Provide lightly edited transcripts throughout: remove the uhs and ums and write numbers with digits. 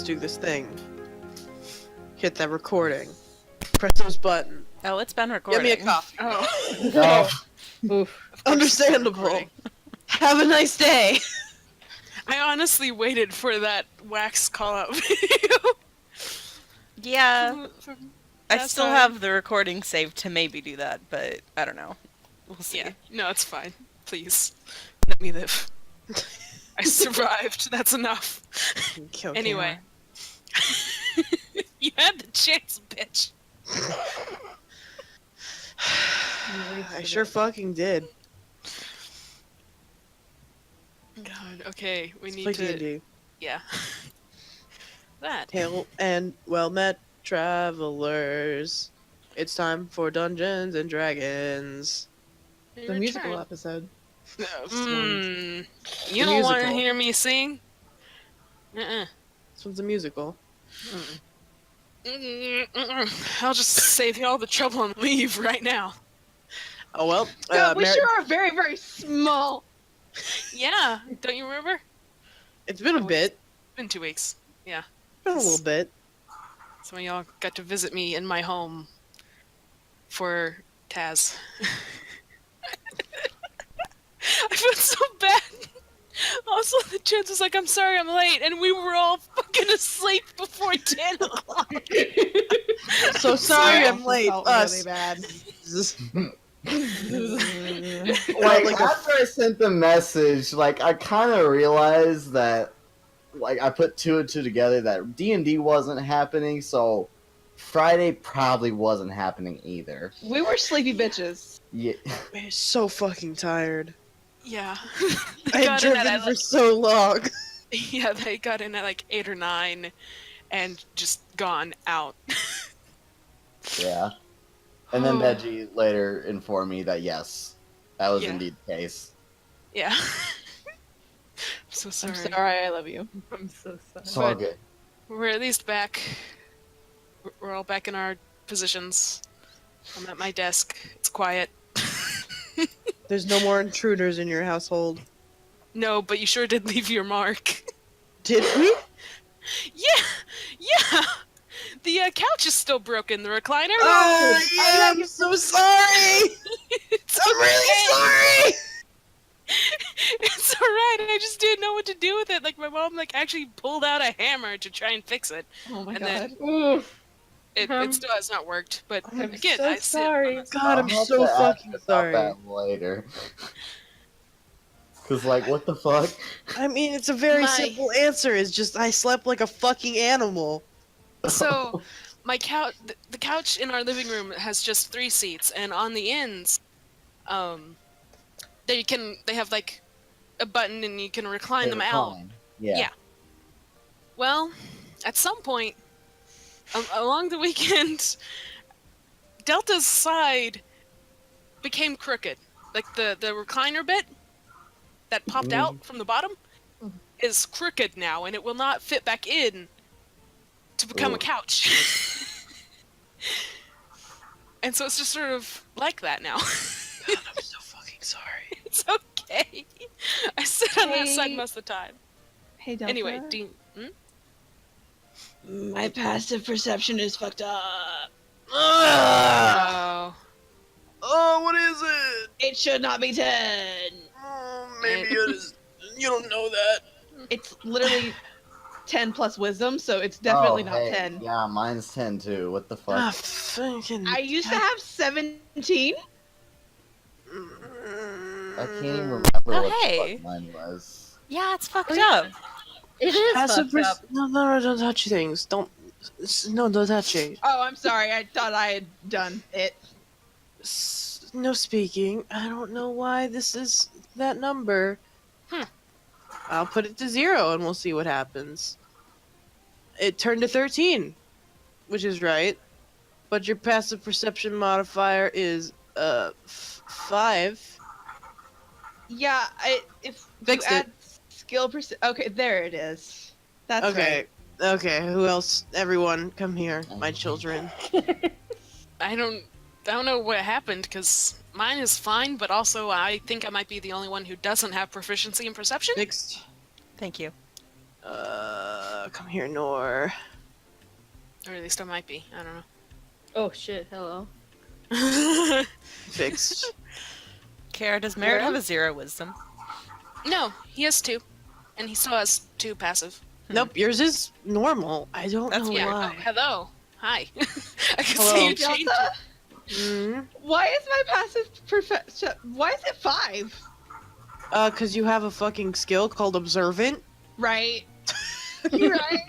let's do this thing. Hit that recording. Press those buttons. Oh, it's been recording. Get me a coffee. Oh. Oof. Understandable. Have a nice day. I honestly waited for that wax call-out video. Yeah, I That's still fine. have the recording saved to maybe do that, but I don't know. We'll see. Yeah, no, it's fine. Please, let me live. I survived. That's enough. Okay, Anyway. You had the chance, bitch. I sure fucking did. God, okay, we Let's need play to... D&D. Yeah. That. Hail and well met travelers. It's time for Dungeons and Dragons. The musical episode. You The don't want to musical. hear me sing? Uh-uh. This one's a musical. I'll just save you all the trouble and leave right now. Oh well. God, we Mary- sure are very, very small. Yeah, don't you remember? It's been a bit. It's been 2 weeks. Yeah. It's been a little bit. Some of y'all got to visit me in my home for Taz. I feel so bad. Also, the chance was like, I'm sorry I'm late, and we were all fucking asleep before 10 o'clock. So sorry I'm I late. felt Us. really bad. Like a- after I sent the message, like I kind of realized that, like I put two and two together that D&D wasn't happening, so Friday probably wasn't happening either. We were sleepy bitches. Yeah, Man, so fucking tired. Yeah. I They had got in driven at, for so long. yeah, they got in at like 8 or 9 and just gone out. yeah. And then Veggie later informed me that yes, that was Yeah. indeed the case. Yeah. I'm so sorry. I'm sorry, I love you. I'm so sorry. It's all good. We're at least back. We're all back in our positions. I'm at my desk. It's quiet. There's no more intruders in your household. No, but you sure did leave your mark. Did we? Yeah! The couch is still broken, the recliner. Oh, yeah, I'm so sorry! It's I'm really sorry! It's alright, I just didn't know what to do with it. Like, my mom, actually pulled out a hammer to try and fix it. Oh my And god. then- It still has not worked, but I'm again, so I sit sorry. on the- God, I'm I'll have so to ask fucking about sorry. that later. Cause like, what the fuck? I mean, it's a very My- simple answer. It's just I slept like a fucking animal. So, my couch, the couch in our living room has just 3 seats, and on the ends, they have like a button and you can recline them out. Yeah. Yeah. Well, at some point, along the weekend, Delta's side became crooked. Like the recliner bit that popped out from the bottom is crooked now, and it will not fit back in to become a couch. And so it's just sort of like that now. God, I'm so fucking sorry. It's okay. I sit on that side Hey. most of the time. Hey, Delta. Anyway, Dean. My passive perception is fucked up. Oh. Oh, what is it? It should not be 10. Oh, maybe it is. You don't know that. It's literally 10 plus wisdom, so it's definitely not hey, 10. Yeah, mine's 10 too. What the fuck? Ah, fucking. I used to have 17. I can't even remember what the hey. fuck mine was. Yeah, it's fucked up. It is Passive fucked up. No, don't touch things. Don't touch it. Oh, I'm sorry. I thought I had done it. No speaking. I don't know why this is that number. I'll put it to 0 and we'll see what happens. It turned to 13, which is right. But your passive perception modifier is 5. Yeah, if Fixed you it. add skill okay, there it is. That's Okay. right. Okay, who else? Everyone, come here, my children. I don't know what happened, because mine is fine, but also I think I might be the only one who doesn't have proficiency in perception. Fixed. Thank you. Come here, Nor. Or at least I might be. I don't Oh shit! Hello. know. Fixed. Kara, does Merritt Kara? have a 0 wisdom? No, he has 2. And he still has 2 passive. Nope, yours is normal. I don't That's know weird. Oh, why. hello. Hi. I can Hello. see you change Delta? it. Mm, Why is my passive perfection? Why is it 5? cause you have a fucking skill called Observant. Right. You're right.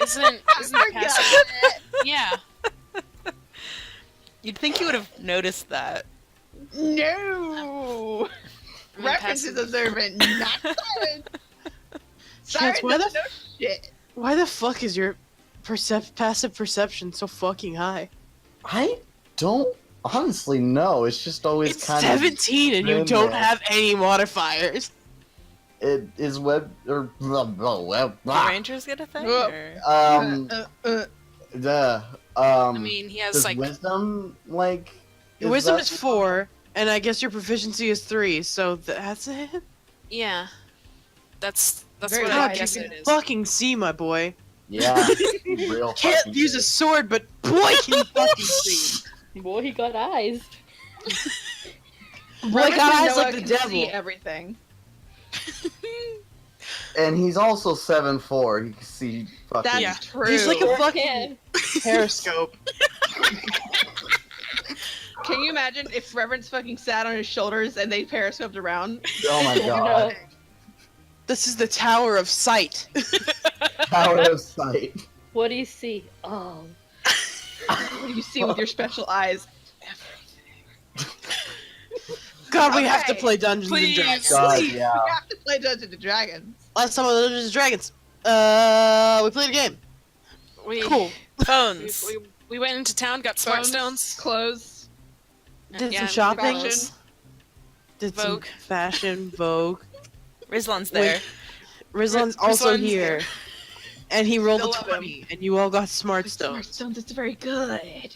Isn't forgot. passive? Yeah. You'd think you would have noticed that. No. I mean, References passive- observant, not Siren. Siren Chance, why doesn't the know shit. Why the fuck is your passive perception so fucking high? I don't honestly know. It's just always It's kind 17 and you been don't there. have any modifiers. It is web or web. Do Rangers get a thing? Whoa. Or... The I mean, he has does like wisdom like? Your wisdom that- is 4, and I guess your proficiency is 3, so that's it. yeah. That's Very what God, I you guess can it is. fucking see, my boy. Yeah, real. Can't fucking use a good. sword, but boy can you fucking see. Boy, he got eyes. Boy got eyes Noah like the can devil. see everything. And he's also 7'4". He can see fucking. That's Yeah. true. He's like a Or fucking can. periscope. Can you imagine if Reverence fucking sat on his shoulders and they periscoped around? Oh my No. god! This is the Tower of Sight. Power of sight. What do you see? Oh. What do you see with your special eyes? God, we have to Okay, play Dungeons please. and Dragons. God, We yeah. have to play Dungeons and Dragons. Last time on Dungeons and Dragons, we played a game. We, Cool. Phones. we went into town, got smart Phones, stones. clothes. Did Yeah, some shopping. fashion. Did Vogue. some fashion, Vogue. Rizlan's there. Rizlan's also Rizlan's here. there. And he rolled Still a love 20, and you all got smart Smart stones. stones, it's very good.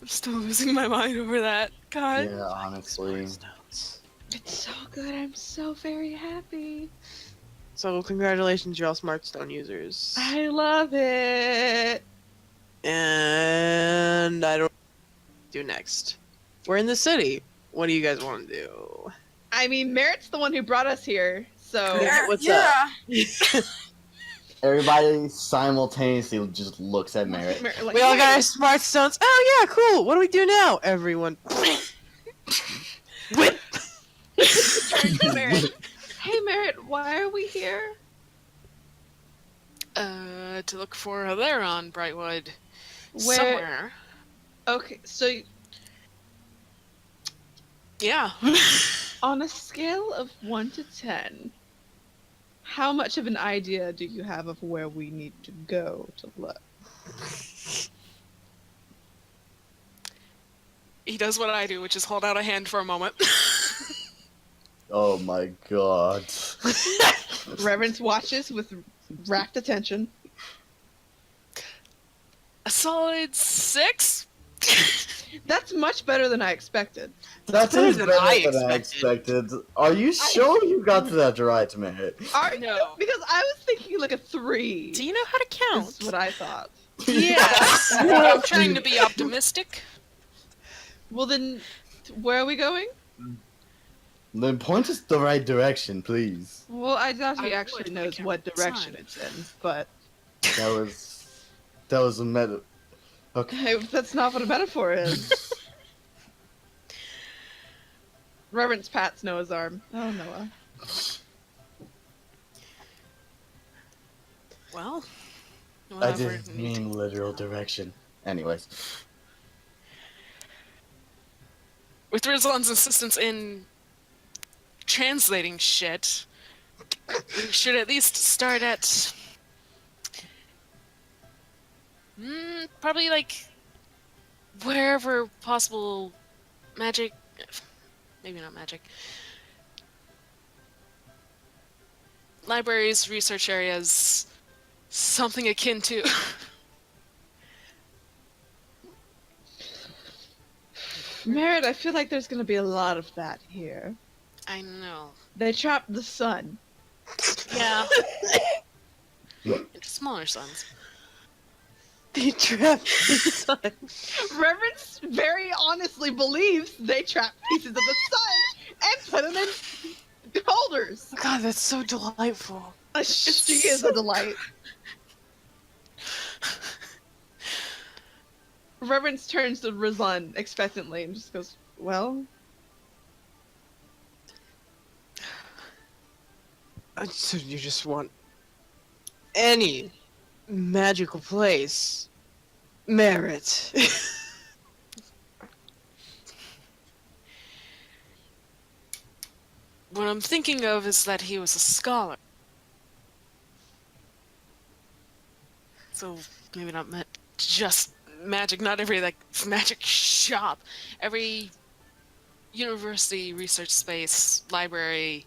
I'm still losing my mind over that. God. Yeah, honestly. Smart stones. It's so good. I'm so very happy. So congratulations, you're all smart stone users. I love it. And I don't do next. We're in the city. What do you guys want to do? I mean, Merritt's the one who brought us here, so Yeah. What's yeah. Everybody simultaneously just looks at Merritt. Like, We all got hey, our smart stones. Oh yeah, cool. What do we do now? Everyone. Whip. turn to Merritt. Hey, Merritt, why are we here? To look for Hilaire on Brightwood. Where? Somewhere. Okay, so Yeah. on a scale of 1 to 10, how much of an idea do you have of where we need to go to look? He does what I do, which is hold out a hand for a moment. Oh my god. Reverence watches with rapt attention. A solid 6? That's much better than I expected. That's better better than than I I expected. Are you sure you got to that right, Merritt? Are No. Because I was thinking like a 3. Do you know how to count? Is what I thought. Yes. I'm trying to be optimistic. Well then, where are we going? Then point us the right direction, please. Well, I doubt he I actually would, knows I what can't direction decide. it's in, but That was a meta. Okay. hey, that's not what a metaphor is. Reverence pats Noah's arm. Oh, Noah. Well, I whatever. didn't mean literal direction. Anyways. With Rizlan's assistance in translating shit, we should at least start at probably like wherever possible magic, maybe not magic, libraries, research areas, something akin to Merritt, I feel like there's gonna be a lot of that here. I know. They trapped the sun. Yeah. Into smaller suns. They trapped the sun. Reverence very honestly believes they trap pieces of the sun and put them in holders. God, that's so delightful. She is a delight. Reverence turns to Rizlan expectantly and just goes, well, So you just want any magical place. Merit. What I'm thinking of is that he was a scholar. So maybe not just magic. Not every magic shop, every university, research space, library,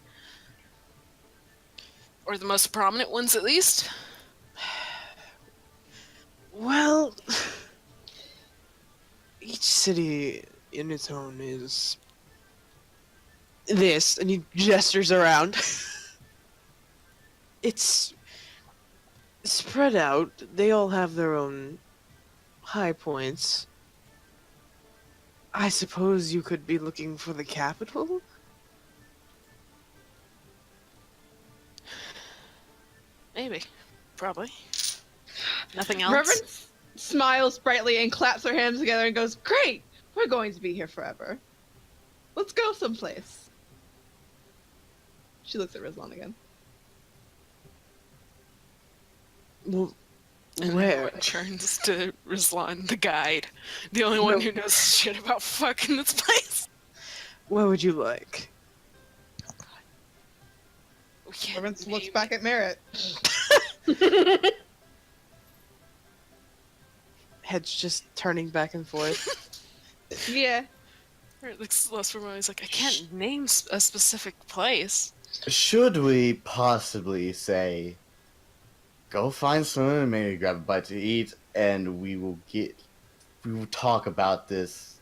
or the most prominent ones at least. Well, each city in its own is this, and he gestures around. It's spread out. They all have their own high points. I suppose you could be looking for the capital? Maybe. Probably. Nothing else? Reverence smiles brightly and claps her hands together and goes, great! We're going to be here forever. Let's go someplace. She looks at Rizlan again. Well, And where? everyone turns to Rizlan, the guide. The only one who knows shit about fucking this place. Where would you like? We can't Reverence looks name back at Merritt. Head's just turning back and forth. Yeah. It looks less for He's like, I can't name a specific place. Should we possibly say, go find someone and maybe grab a bite to eat, and we will talk about this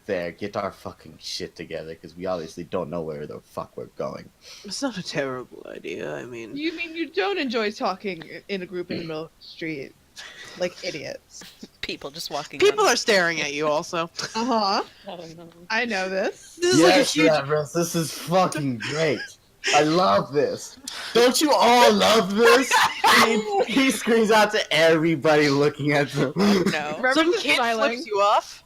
there, get our fucking shit together, because we obviously don't know where the fuck we're going. It's not a terrible idea, I mean... You mean you don't enjoy talking in a group in the middle of the street? Like idiots. People just walking. People on. are staring at you also. Uh-huh. Oh no. I know this. This is like a Yes, huge... Reverence, this is fucking great. I love this. Don't you all love this? He screams out to everybody looking at them. No. Some Reverence is kid smiling. flips you off.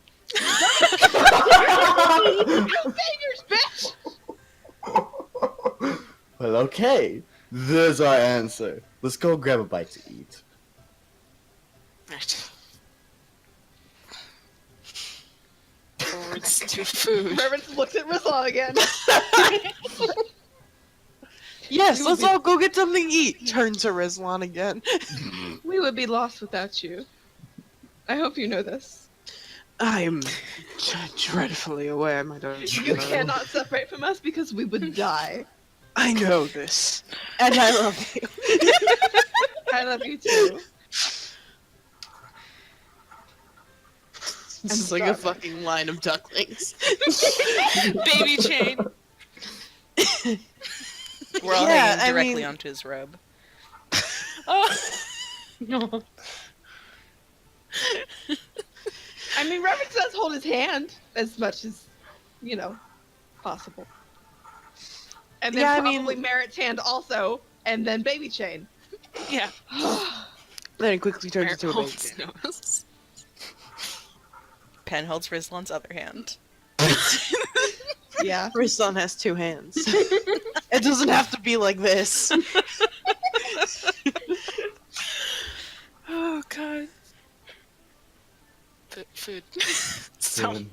No fingers, bitch! Well, okay. There's our answer. Let's go grab a bite to eat. Right. Forwards to food. Reverence looks at Rizlan again. Yes, let's all go get something to eat. Turn to Rizlan again. We would be lost without you. I hope you know this. I am dreadfully aware, my daughter. You cannot separate from us because we would die. I know this. And I love you. I love you too. This is like a fucking line of ducklings. Baby chain. We're all Yeah, hanging I directly mean- onto his robe. Oh. No. I mean, Reverence does hold his hand as much as, you know, possible. And then Yeah, I probably mean- Merritt's hand also, and then Baby Chain. Yeah. Then it quickly turns into a baby. Holds nose. Pen holds Rizlan's other hand. Yeah. Rizlan has two hands. It doesn't have to be like this. Oh god. Food. So Dude.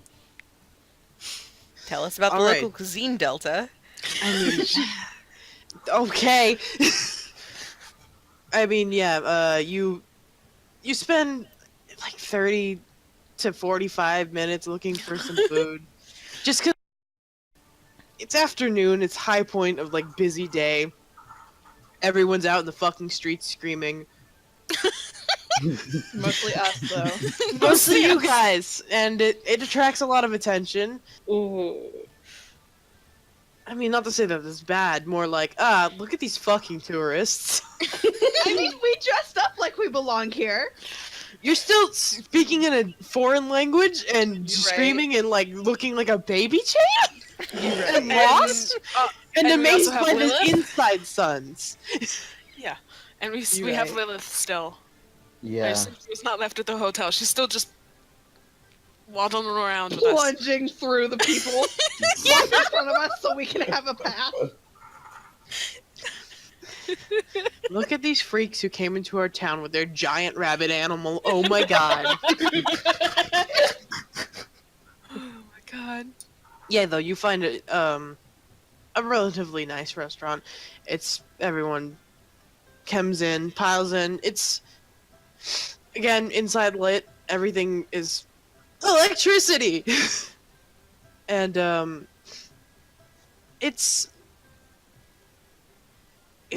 Tell us about the All right. local cuisine, Delta. I mean, okay. I mean, yeah. You spend like 30 to 45 minutes looking for some food, just because it's afternoon. It's high point of like busy day. Everyone's out in the fucking streets screaming. Mostly us, though. Mostly you guys, and it attracts a lot of attention. Ooh. I mean, not to say that it's bad, more like, look at these fucking tourists. I mean, we dressed up like we belong here. You're still speaking in a foreign language and You're right. screaming and, like, looking like a baby chain? And And- lost? And and we also amazed have by the Lilith. inside sons. And we You're have right. Lilith still. Yeah. She's not left at the hotel. She's still just waddling around with us. Plunging through the people right in front of us so we can have a path. Look at these freaks who came into our town with their giant rabbit animal. Oh my god. Oh my god. Yeah, though, you find it, a relatively nice restaurant. It's everyone comes in, piles in. It's, again, inside lit. Everything is electricity! And, it's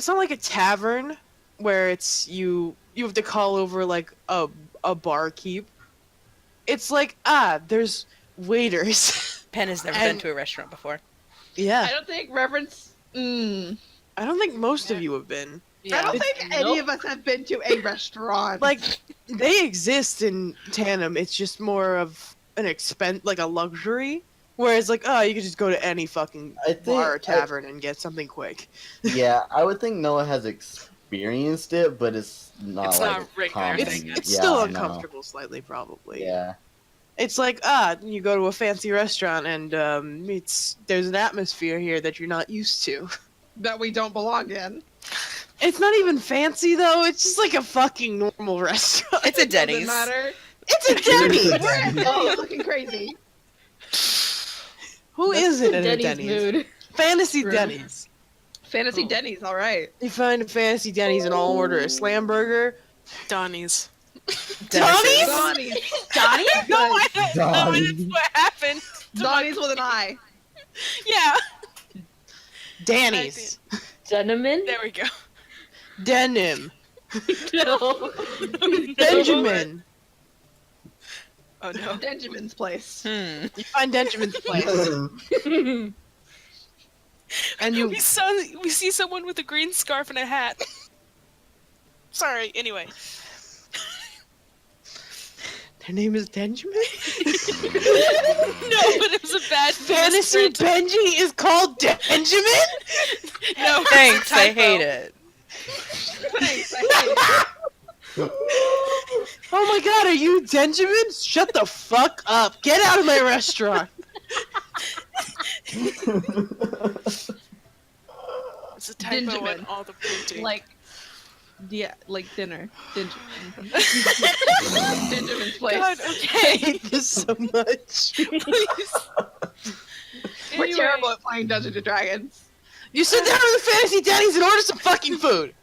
not like a tavern where it's you have to call over like a barkeep. It's like, there's waiters. Pen has never been And- to a restaurant before. Yeah. I don't think Reverence. I don't think most of you have been. I don't It's- think any of us have been to a restaurant. Like, they exist in Tandem. It's just more of an expense, like a luxury. Whereas, like, you could just go to any fucking I think bar or tavern and get something quick. Yeah, I would think Noah has experienced it, but it's not It's like not a regular common. thing. It's Yeah, still no. uncomfortable, slightly, probably. Yeah. It's like, you go to a fancy restaurant and there's an atmosphere here that you're not used to. that we don't belong in. It's not even fancy, though. It's just like a fucking normal restaurant. It's a Doesn't Denny's. matter. It's a Denny's! We're at Denny's looking crazy. Who That's isn't the in a Denny's Denny's? mood. Fantasy Right. Denny's. Fantasy Denny's, all right. You find a fantasy Denny's and all order a slam burger. Donnie's. Donnie's? Donnie's. Donnie? No, I don't know. Donnie. That's what happened. Donnie's with an I. Yeah. Danny's. Gentlemen? There we go. Denim. No. Benjamin. Oh no. Benjamin's place. You find Benjamin's place. And you We see someone with a green scarf and a hat. Sorry. Anyway. Their name is Benjamin? No, but it was a bad Fantasy misprint. Benji is called Benjamin? No. Thanks, I typo. hate it. Thanks, I hate it. Oh my god, are you Benjamin? Shut the fuck up. Get out of my restaurant. It's a typo Benjamin. in all the printing. Like, yeah, like dinner. Benjamin's place. God, I okay. hate this so much. Please. We're Anyway. terrible at playing Dungeons and Dragons. You sit down at the Fantasy Denny's and order some fucking food.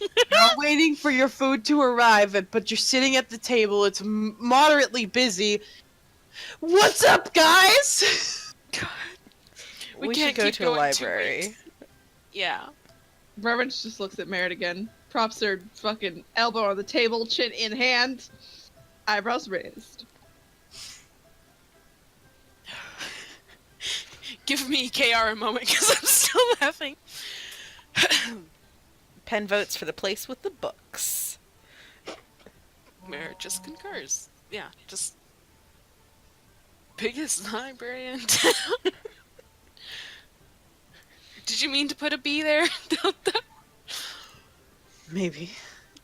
You're waiting for your food to arrive, but you're sitting at the table. It's moderately busy. What's up, guys? We We can't should go keep to a going 2 library. weeks. Yeah. Reverence just looks at Merritt again. Props her fucking elbow on the table, chin in hand, eyebrows raised. Give me KR a moment because I'm still laughing. Pen votes for the place with the books. Merritt just concurs. Yeah, just biggest library in town. Did you mean to put a B there? Maybe.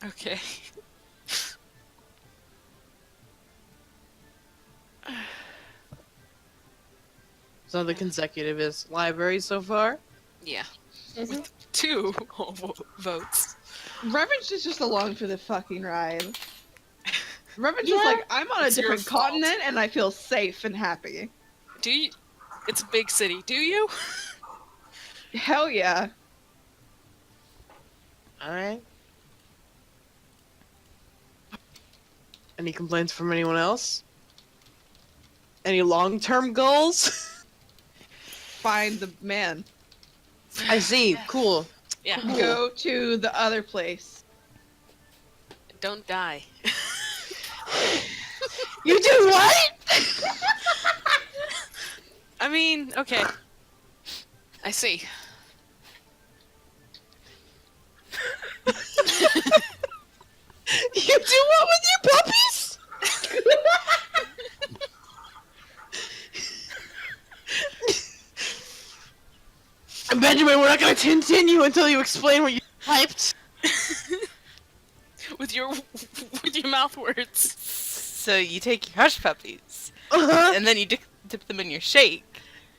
Okay. So the consecutive is library so far. Yeah. Mhm. 2 votes. Reverence is just along for the fucking ride. Reverence Yeah. is like, I'm on a It's your different fault. continent and I feel safe and happy. Do you? It's a big city. Do you? Hell yeah. Alright. Any complaints from anyone else? Any long-term goals? Find the man. I see. Cool. Yeah. Go to the other place. Don't die. You do what? I mean, okay. I see. You do what with your puppies? Benjamin, we're not going to continue until you explain what you typed. With your mouth words. So you take your hush puppies, Uh-huh. and then you dip them in your shake,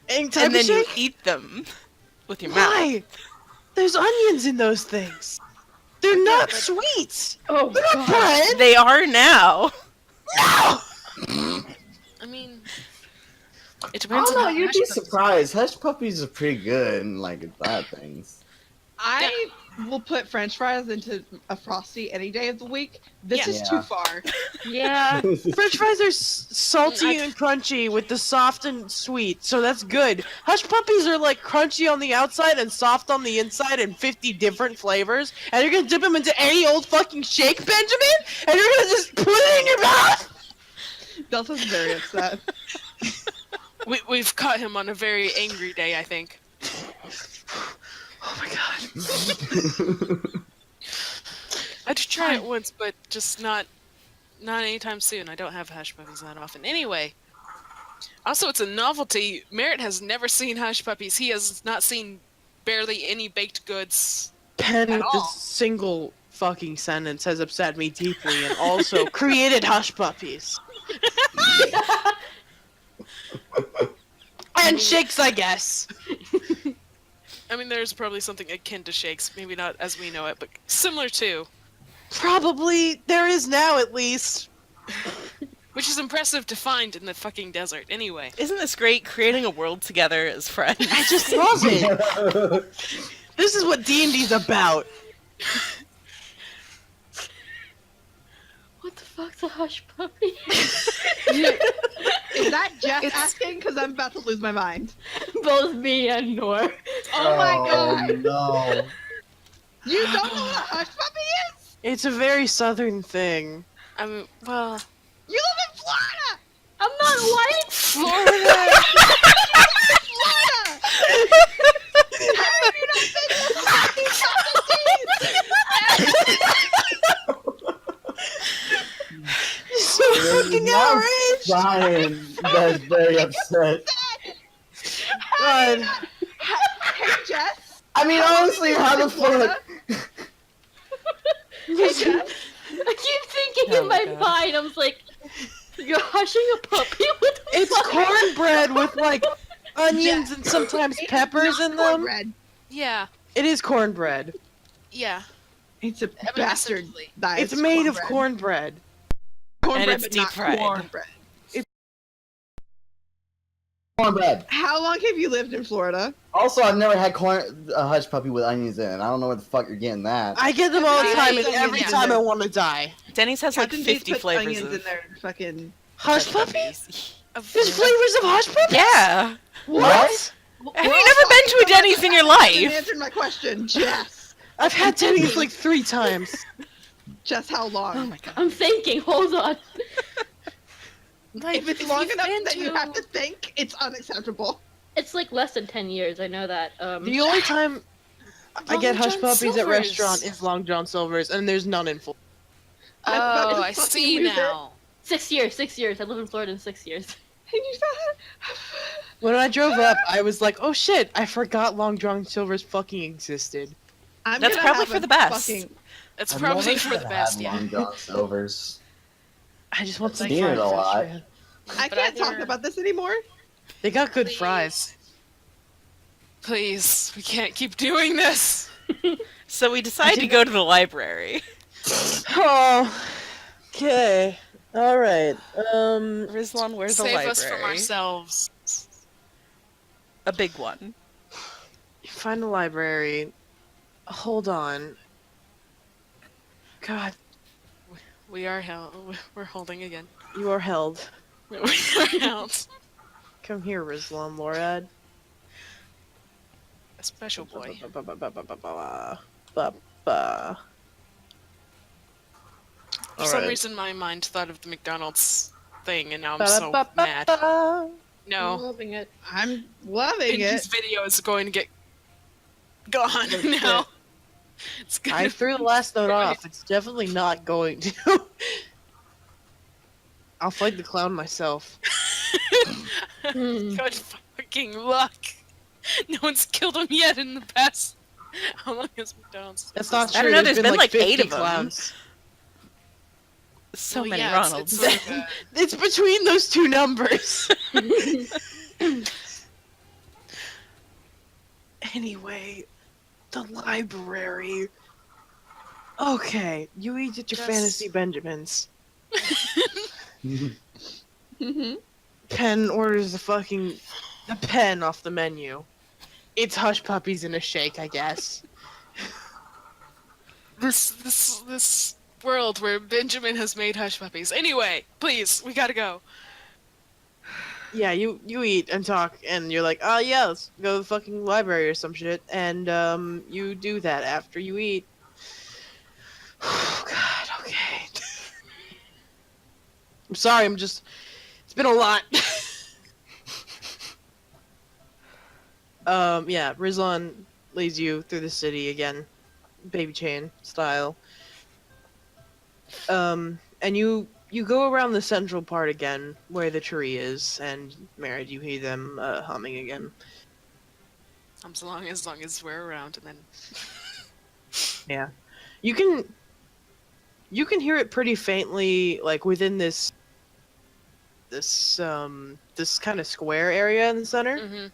And type and then of you shake? eat them with your mouth. Why? There's onions in those things. They're not sweet. Oh They're not god. bread. They are now. No! I mean, it I depends don't on know, how you'd be hash puppies- surprised. Hush puppies are pretty good and like bad things. I will put French fries into a Frosty any day of the week. This Yeah. is Yeah. too far. Yeah. French fries are salty and crunchy with the soft and sweet, so that's good. Hush puppies are like crunchy on the outside and soft on the inside and 50 different flavors, and you're gonna dip them into any old fucking shake, Benjamin? And you're gonna just put it in your mouth? Delta's very upset. We've caught him on a very angry day, I think. Oh my god. I did try it once, but just not anytime soon. I don't have hash puppies that often. Anyway, also it's a novelty. Merritt has never seen hash puppies. He has not seen barely any baked goods. Pen At with all. this single fucking sentence has upset me deeply and also created hush puppies. And shakes, I guess. I mean, there's probably something akin to shakes, maybe not as we know it, but similar to, Probably there is now, at least. which is impressive to find in the fucking desert. Anyway, Isn't this great? Creating a world together as friends. I just love it. This is what D&D's about. What the fuck's a hush puppy? Is that Jeff It's- asking? Because I'm about to lose my mind. Both me and Nor. Oh my god! no. You don't know what a hush puppy is? It's a very southern thing. I mean, well, You live in Florida! I'm not white. Florida. Florida! Have you not been to the fucking So fucking outraged. Brian, that's very upset. God. Hey, Jess? I mean, honestly, how the Florida? fuck? Hey, Jess? I keep thinking Oh in my my God. mind, I was like, you're hushing a puppy? What the It's fuck? cornbread with like onions and sometimes It's peppers not in them. cornbread. Yeah, It is cornbread. yeah. It's a I mean, bastard. essentially. That It's is made of cornbread. cornbread. Cornbread, And it's but deep not fried. cornbread. Cornbread. How long have you lived in Florida? Also, I've never had a hush puppy with onions in it. I don't know where the fuck you're getting that. I get them all the time, and Yeah. every time I want to die. Denny's has like Captain Dave 50 puts flavors onions of in their fucking. Hush puppies? Of- There's flavors of hush puppies? Yeah. What? Have you never been to a Denny's in your You life? answered my question, Jess. I've had Denny's like 3 times. Jess, how long? Oh my god. I'm thinking, hold on. like, If it's long you've enough been that you to- have to think, it's unacceptable. It's like less than 10 years, I know that. The only time I Long get hush John puppies at Silver's. restaurant is Long John Silver's, and there's none in Florida. Oh, That I is fucking see loser. now. 6 years, 6 years. I lived in Florida in 6 years. And you When I drove up, I was like, oh shit, I forgot Long John Silver's fucking existed. I'm That's gonna probably have for a the best. Fucking, It's I've probably never for the had best, yeah. Long John Silver's. I just want some Seen fried it a fish, lot. man. I But can't talk either- about this anymore. They got good Please. fries. Please, we can't keep doing this. So we decided to go to the library. Oh, okay. Alright. Rizlan, where's the Save library? us from ourselves. A big one. Find the library. Hold on. God, We are held. We're holding again. you are held. We are held. Come here, Rizlan Lorad. A special boy. For some reason, my mind thought of the McDonald's thing, and now I'm so mad. I'm No, loving it. I'm loving Benji's it. video is going to get gone now. It's gonna I threw the last note off. It's definitely not going to. I'll fight the clown myself. Good fucking luck. No one's killed him yet in the past. How long has McDonald's? That's not I true. don't know, there's been like 50 8 of them. clowns. So Well, many yeah, Ronalds. It's like, It's between those two numbers. Anyway, the library. Okay, you eat at your Just- fantasy Benjamins. Mm-hmm. Pen orders the pen off the menu. It's hush puppies in a shake, I guess. this world where Benjamin has made hush puppies. Anyway, please, we gotta go. Yeah, you eat and talk, and you're like, oh yeah, let's go to the fucking library or some shit, and you do that after you eat. Oh god, okay. I'm sorry, it's been a lot. Yeah, Rizlan leads you through the city again, baby chain style. And you go around the central part again, where the tree is, and Merit, you hear them humming again. As long as we're around, and then Yeah, you can hear it pretty faintly, like within this kind of square area in the center.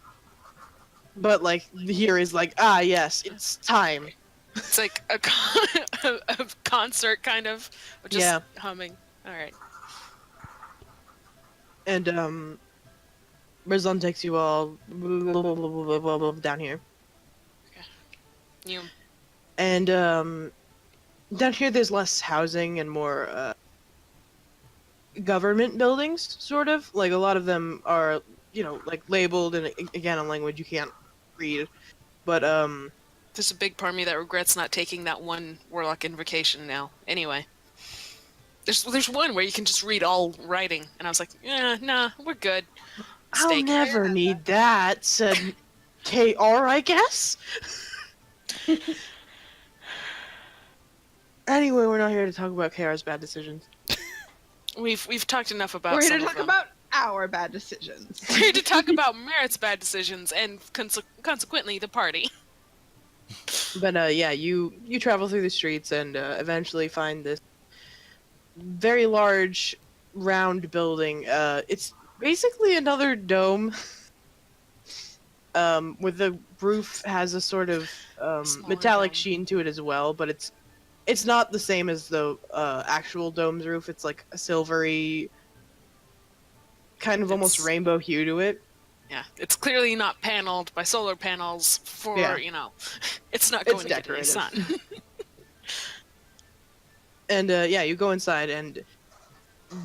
But like here is like, ah yes, it's time. it's like a concert kind of, but just Yeah. humming. All right. And Rizlan takes you all down here. You And down here there's less housing and more government buildings, sort of. Like a lot of them are, like labeled and again in language you can't read. But there's a big part of me that regrets not taking that one Warlock invocation now. Anyway. There's one where you can just read all writing, and I was like, yeah, nah, we're good. I'll Steak. never need that, said KR, I guess? Anyway, we're not here to talk about KR's bad decisions. We've talked enough about We're here some to of talk them. about our bad decisions. We're here to talk about Merit's bad decisions and consequently the party. But yeah, you travel through the streets and eventually find this very large round building. It's basically another dome. With the roof has a sort of Smaller metallic dome. sheen to it as well, but it's not the same as the actual dome's roof. It's like a silvery, kind of almost It's- rainbow hue to it. Yeah, it's clearly not paneled by solar panels for, Yeah. it's not It's going to get any decorative. sun. And yeah, you go inside, and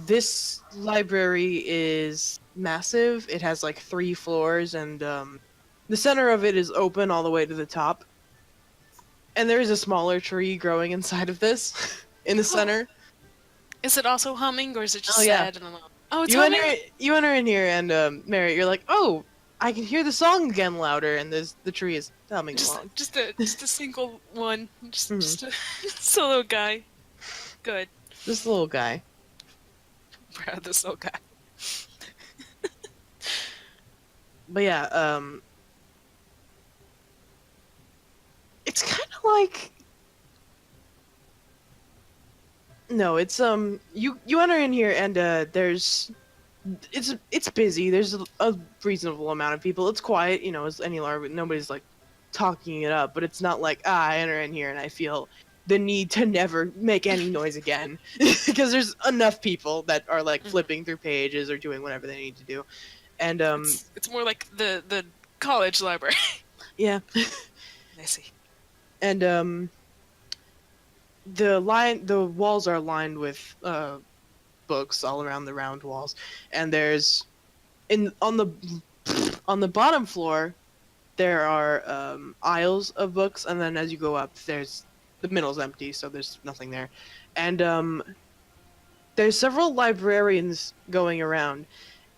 this library is massive. It has like 3 floors, and the center of it is open all the way to the top. And there is a smaller tree growing inside of this, in the center. Is it also humming, or is it just Oh, yeah. sad and alone? Oh, it's You humming? enter in here, and Mary, you're like, oh, I can hear the song again louder, and the tree is humming along. Just a single one. Just, Mhm. just a solo guy. Good. This little guy. Proud of this little guy. But yeah, it's kind of like, no, it's you enter in here and it's busy. There's a reasonable amount of people. It's quiet, as any large. Nobody's like talking it up, but it's not like I enter in here and I feel the need to never make any noise again because there's enough people that are like flipping through pages or doing whatever they need to do, and It's more like the college library. yeah. I see. And the walls are lined with books all around the round walls, and there's on the bottom floor there are aisles of books, and then as you go up, the middle's empty, so there's nothing there, and there's several librarians going around,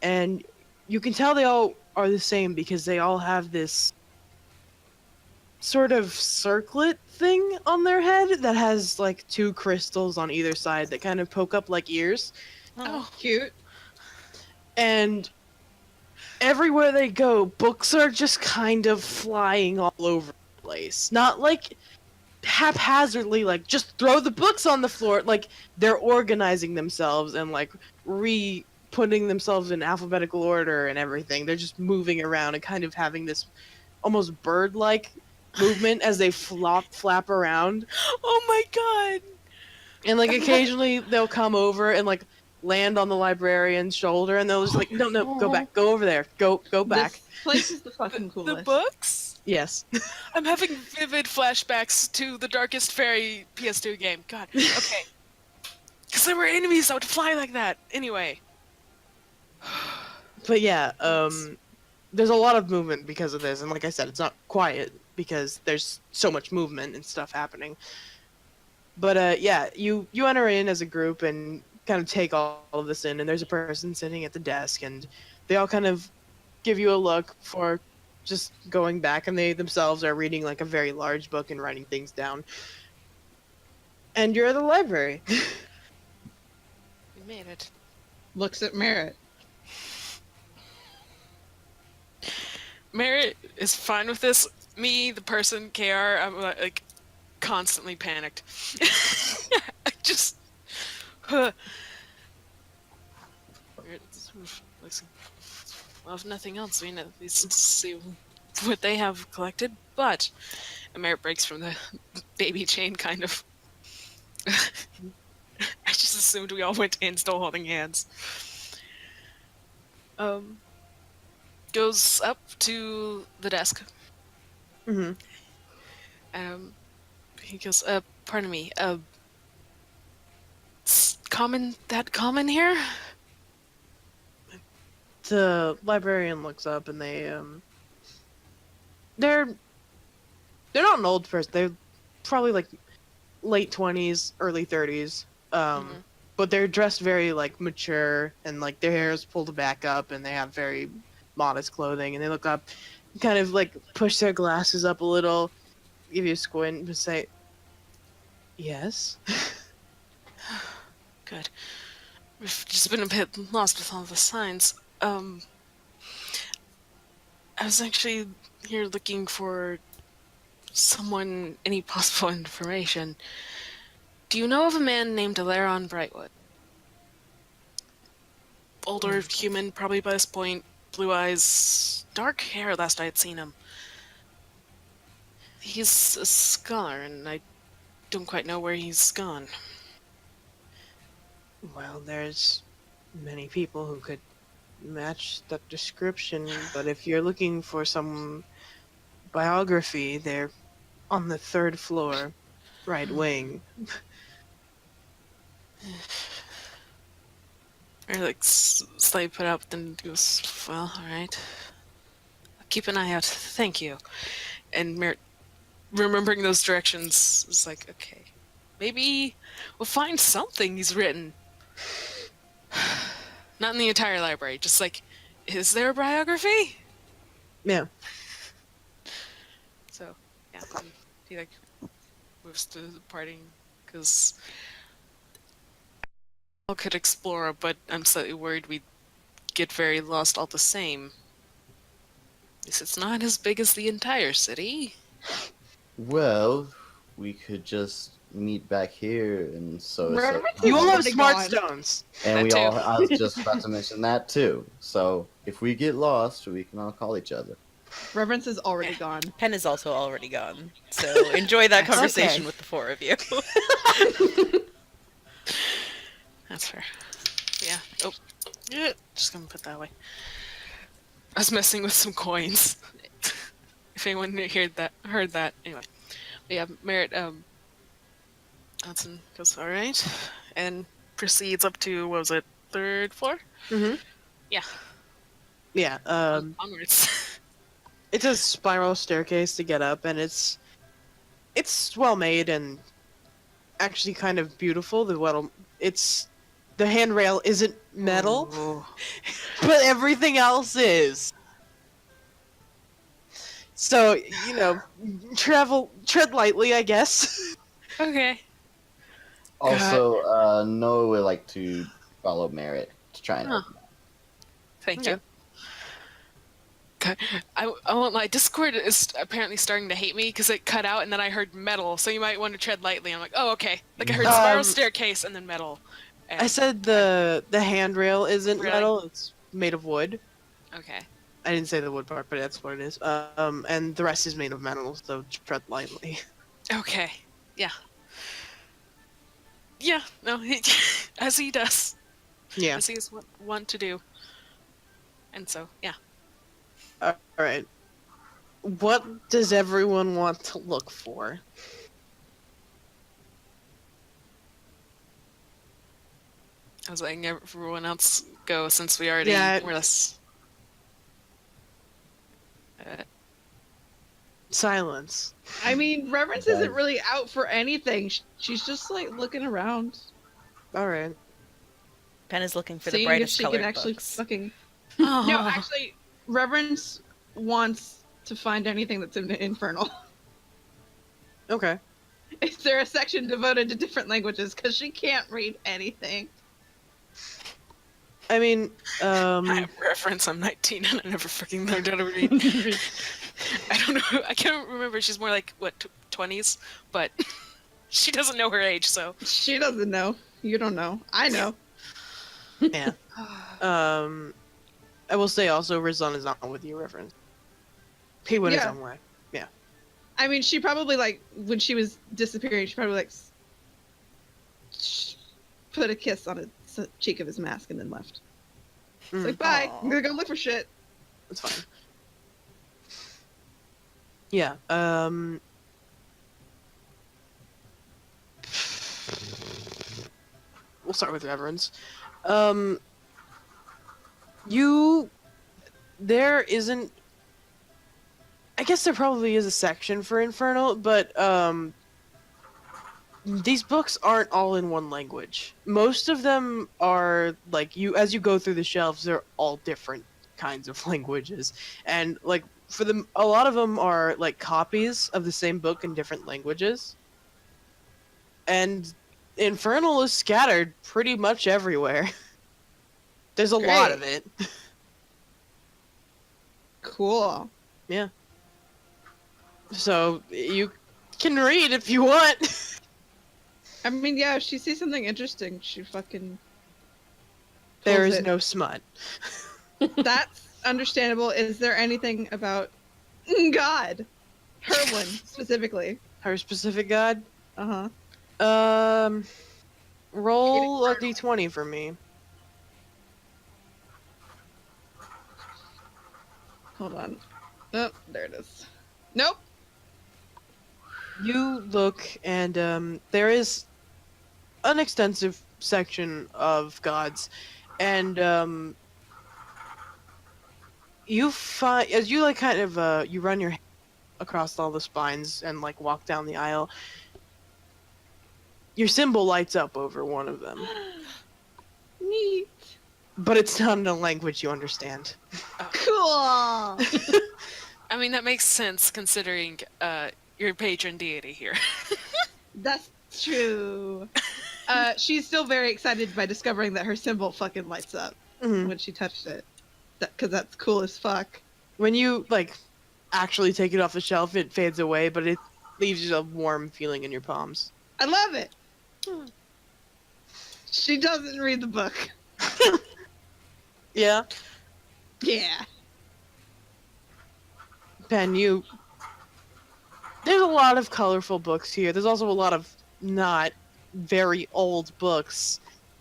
and you can tell they all are the same because they all have this sort of circlet thing on their head that has like two crystals on either side that kind of poke up like ears. Oh, Cute. And everywhere they go, books are just kind of flying all over the place. Not like haphazardly, like just throw the books on the floor. Like they're organizing themselves and like putting themselves in alphabetical order and everything. They're just moving around and kind of having this almost bird-like movement as they flap around. oh my god! And like occasionally they'll come over and like land on the librarian's shoulder and they'll just like no, go back, go over there, go back. This place is the fucking coolest. The books? Yes. I'm having vivid flashbacks to the Darkest Fairy PS2 game. God, okay. Because there were enemies that would fly like that. Anyway. But yeah, there's a lot of movement because of this, and like I said, it's not quiet because there's so much movement and stuff happening. But yeah, you enter in as a group and kind of take all of this in, and there's a person sitting at the desk, and they all kind of give you a look for just going back, and they themselves are reading like a very large book and writing things down. And you're at the library. We made it. Looks at Merritt. Merritt is fine with this. Me, the person, KR, I'm like constantly panicked. I just. Merritt looks. Well, if nothing else, we can at least see what they have collected. But Merritt breaks from the baby chain, kind of. I just assumed we all went in still holding hands. Goes up to the desk. Mm-hmm. He goes, pardon me, common here? The librarian looks up and they're not an old person. They're probably like late 20s, early 30s. But they're dressed very like mature and like their hair is pulled back up and they have very modest clothing, and they look up, kind of like push their glasses up a little, give you a squint, and say, "Yes." Good. We've just been a bit lost with all the signs. I was actually here looking for someone, any possible information. Do you know of a man named Alaron Brightwood? Older human, probably by this point. Blue eyes, dark hair last I had seen him. He's a scholar, and I don't quite know where he's gone. Well, there's many people who could match that description, but if you're looking for some biography, they're on the 3rd floor, right wing. Or like slightly put up, then goes, well, alright. I'll keep an eye out. Thank you. And Merritt, remembering those directions, is like, okay, maybe we'll find something he's written. Not in the entire library, just like, is there a biography? Yeah. So, yeah, he like moves to the party, because I could explore, but I'm slightly worried we'd get very lost all the same. At least it's not as big as the entire city. Well, we could just meet back here and so. You all have already smart gone. stones. And That we all. too. I was just about to mention that too. So if we get lost, we can all call each other. Reverence is already gone. Pen is also already gone, so enjoy that conversation Okay. with the 4 of you. That's fair. Yeah. Oh. Yeah. Just gonna put that away. I was messing with some coins. If anyone heard that. Anyway. But yeah, Merritt, Hudson goes, alright. And proceeds up to, what was it, 3rd floor? Mm-hmm. Yeah. Yeah, Onwards. it's a spiral staircase to get up, and it's well made and actually kind of beautiful. The handrail isn't metal, Ooh. but everything else is. So, tread lightly, I guess. Okay. Also, Noah would like to follow Merit to try and Huh. open that. Thank Okay. you. God, I won't lie. Discord is apparently starting to hate me because it cut out and then I heard metal. So you might want to tread lightly. I'm like, oh, okay. Like I heard spiral staircase and then metal. I And said the handrail isn't Really? metal; it's made of wood. okay. I didn't say the wood part, but that's what it is. And the rest is made of metal, so tread lightly. Okay. Yeah. Yeah. No. As he does. Yeah. As he is want to do. And so, yeah. All right. What does everyone want to look for? I was letting everyone else go since we already Yeah. more or less. Silence. I mean, Reverence isn't really out for anything. She's just like looking around, All right. Pen is looking for the seeing if brightest she colored can actually books. fucking. Oh. No, actually, Reverence wants to find anything that's in Infernal. Okay. Is there a section devoted to different languages? Because she can't read anything. I mean, I reference. I'm 19 and I never freaking learned how to read. I don't know. I can't remember. She's more like what 20s, but she doesn't know her age. So She doesn't know. You don't know. I know. yeah. I will say also, Rizan is not with you, reference. He went his Yeah. own way. I mean, she probably like when she was disappearing, she probably like put a kiss on the cheek of his mask and then left. It's Mm, like, bye. Aw. I'm gonna go look for shit. that's fine. Yeah. We'll start with reverence. There isn't. I guess there probably is a section for Infernal, but these books aren't all in one language. Most of them are like as you go through the shelves, they're all different kinds of languages, and like for them, a lot of them are like copies of the same book in different languages, and Infernal is scattered pretty much everywhere. There's a lot Great. of it. Cool. So you can read if you want. I mean, yeah, if she sees something interesting, she fucking. There pulls is it. no smut. That's understandable. Is there anything about God? Her one specifically. Her specific god. Uh huh. Roll a d20 for me. Hold on. Oh, there it is. Nope. You look, and there is an extensive section of gods, and you find as you like kind of you run your hand across all the spines and like walk down the aisle. Your symbol lights up over one of them, Neat. but it's not in a language you understand. Cool. I mean that makes sense considering your patron deity here. That's true. She's still very excited by discovering that her symbol fucking lights up Mhm. when she touched it. Because that's cool as fuck. When you like actually take it off the shelf, it fades away, but it leaves you a warm feeling in your palms. I love it. She doesn't read the book. Yeah, Yeah. Ben, there's a lot of colorful books here. There's also a lot of not very old books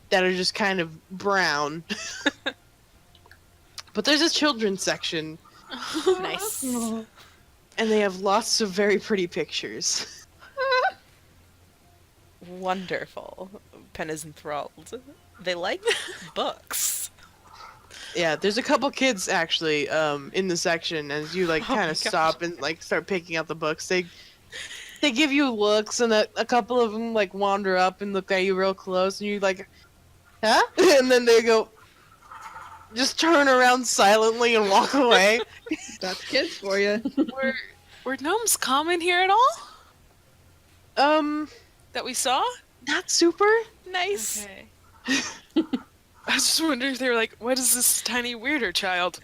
that are just kind of brown. But there's a children's section, Nice. and they have lots of very pretty pictures. Wonderful. Pen is enthralled. They like books. Yeah, there's a couple kids actually in the section, as you like Oh kind my of gosh. stop and like start picking out the books. They give you looks, and a couple of them like wander up and look at you real close, and you like, huh? And then they go, just turn around silently and walk away. That's kids for you. Were gnomes common here at all that we saw? Not super. Nice. Okay. I was just wondering if they were like, what is this tiny weirder child?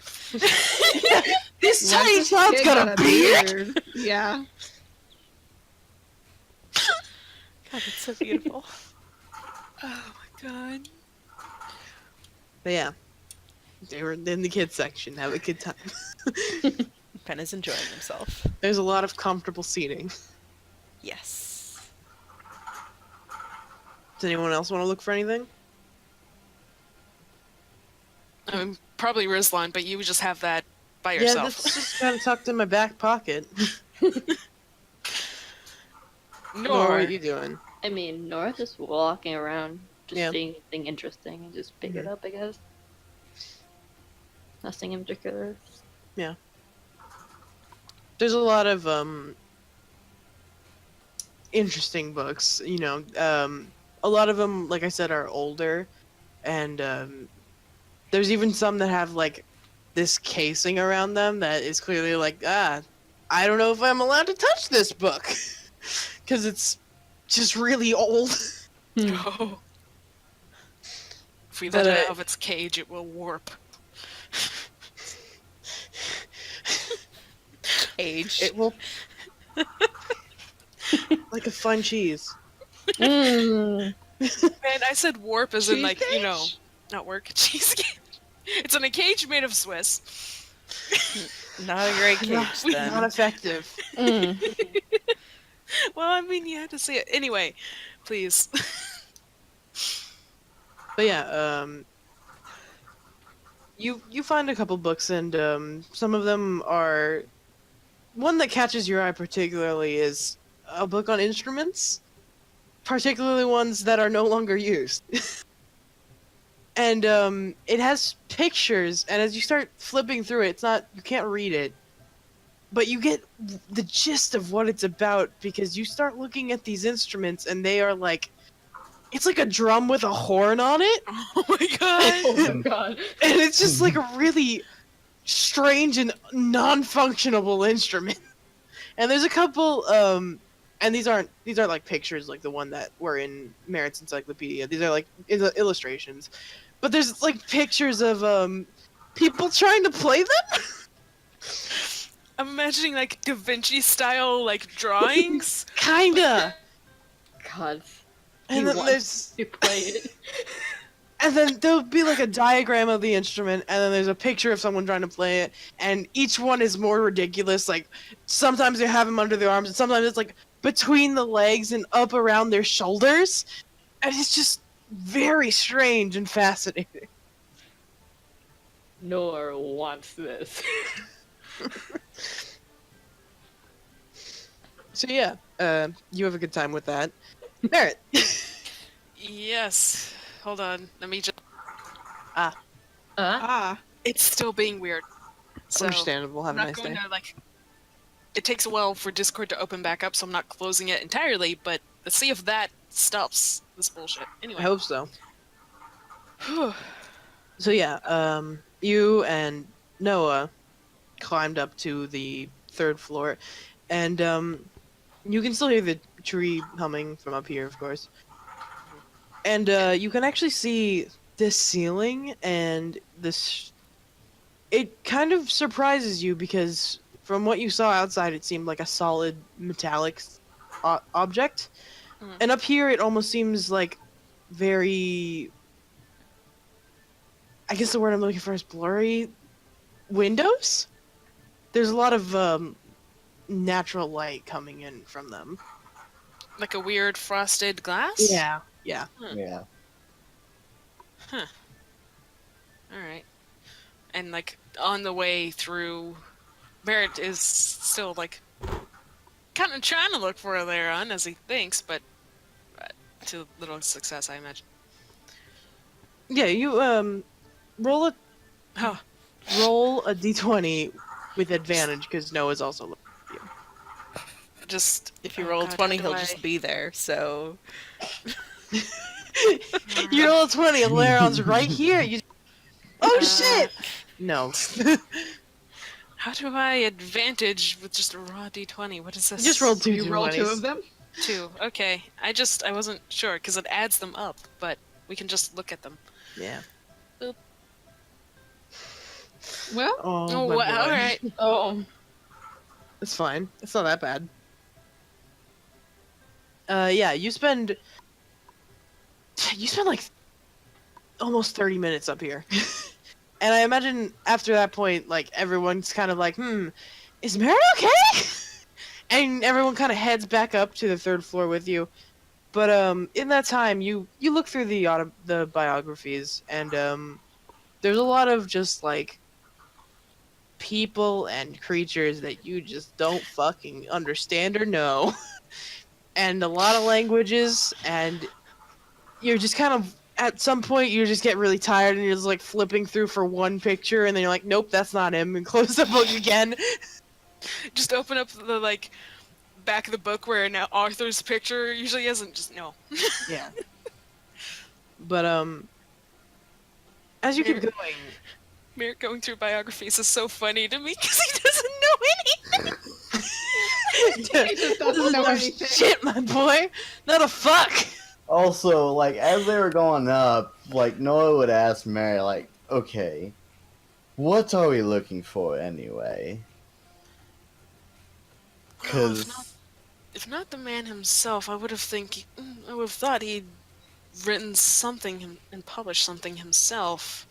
This When's tiny this child's kid got gonna a be beard. weird? Yeah. God, that's so beautiful. Oh my god. But yeah, they were in the kids section. Have a good time. Ben is enjoying himself. There's a lot of comfortable seating. Yes. Does anyone else want to look for anything? Probably Rizlan, but you would just have that by Yeah, yourself. that's just kind of tucked in my back pocket. Nor, what are you doing? I mean, Nora's just walking around, just Yeah. seeing anything interesting and just pick it up, I guess. Nothing in particular. There's a lot of interesting books. You know, a lot of them, like I said, are older, and there's even some that have like this casing around them that is clearly like, I don't know if I'm allowed to touch this book because it's just really old. Oh. If we But, let it out of its cage, it will warp. Age. It will like a fun cheese. Mm. And I said warp as in like, Cheesecake? not work, cheesecake. It's in a cage made of Swiss. Not a great cage, then. Not effective. Mm. Well, I mean, you had to see it. Anyway, please. But yeah, you find a couple books, and some of them are. One that catches your eye particularly is a book on instruments, particularly ones that are no longer used. And it has pictures, and as you start flipping through it, you can't read it, but you get the gist of what it's about because you start looking at these instruments, and they are like, it's like a drum with a horn on it, Oh my god. Oh my god. and it's just like a really strange and non-functionable instrument. And there's a couple, and these aren't like pictures like the one that were in Merritt's encyclopedia. These are like illustrations, but there's like pictures of people trying to play them. I'm imagining like Da Vinci style like drawings. Kinda. God. And He then wants to play it. and then there'll be like a diagram of the instrument, and then there's a picture of someone trying to play it, and each one is more ridiculous. Like sometimes they have them under their arms, and sometimes it's like between the legs and up around their shoulders, and it's just very strange and fascinating. Nora wants this. So yeah, you have a good time with that. Merritt. Yes. Hold on. Let me just. Ah. It's still being weird. So Understandable. Have I'm a not nice going day. to like. It takes a while for Discord to open back up, so I'm not closing it entirely. But let's see if that stops this bullshit. Anyway. I hope so. So yeah, you and Noah climbed up to the third floor, and you can still hear the tree humming from up here, of course. And you can actually see this ceiling, and this. It kind of surprises you because from what you saw outside, it seemed like a solid metallic object, Mhm. and up here, it almost seems like very. I guess the word I'm looking for is blurry windows. There's a lot of natural light coming in from them. Like a weird frosted glass. Yeah. Yeah. All right. And like on the way through, Barrett is still like kind of trying to look for Alaron as he thinks, but to little success, I imagine. Yeah, you roll a Oh, roll a d20 with advantage because Noah's also looking. just If you oh roll God, 20, how he'll do just I- be there, so... You roll a 20, and Laron's right here. You. Oh Uh, shit! No. How do I advantage with just a raw d20? What is this? Just roll two You roll 2 d20s. of them? 2. Okay. I wasn't sure because it adds them up, but we can just look at them. Yeah. Well, Oh, my boy. All right. Oh. It's fine. It's not that bad. Yeah, you spend like almost 30 minutes up here. And I imagine after that point, like, everyone's kind of like, is Merritt okay? And everyone kind of heads back up to the 3rd floor with you. But in that time, you look through the biographies, and there's a lot of just like people and creatures that you just don't fucking understand or know, and a lot of languages, and you're just kind of at some point you just get really tired and you're just like flipping through for one picture, and then you're like, nope, that's not him, and close the book again. Just open up the like back of the book where now Arthur's picture usually isn't. Just no. Yeah. But as you keep going, Merritt going through biographies is so funny to me because he doesn't know anything. he just doesn't know anything. shit, my boy, not a fuck. Also, like, as they were going up, like, Noah would ask Mary, like, okay, what are we looking for anyway? Because... If not the man himself, I would have thought he'd written something and published something himself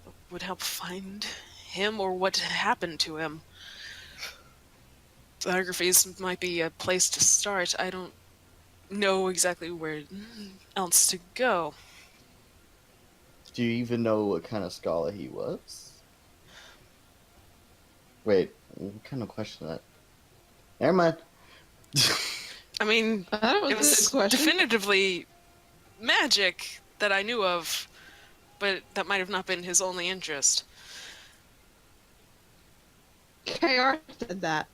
that would help find him or what happened to him. Biographies might be a place to start. I don't know exactly where else to go. Do you even know what kind of scholar he was? Wait, what kind of question is that? Never mind. I mean, That was it a was good question. definitively magic that I knew of, but that might have not been his only interest. KR said that.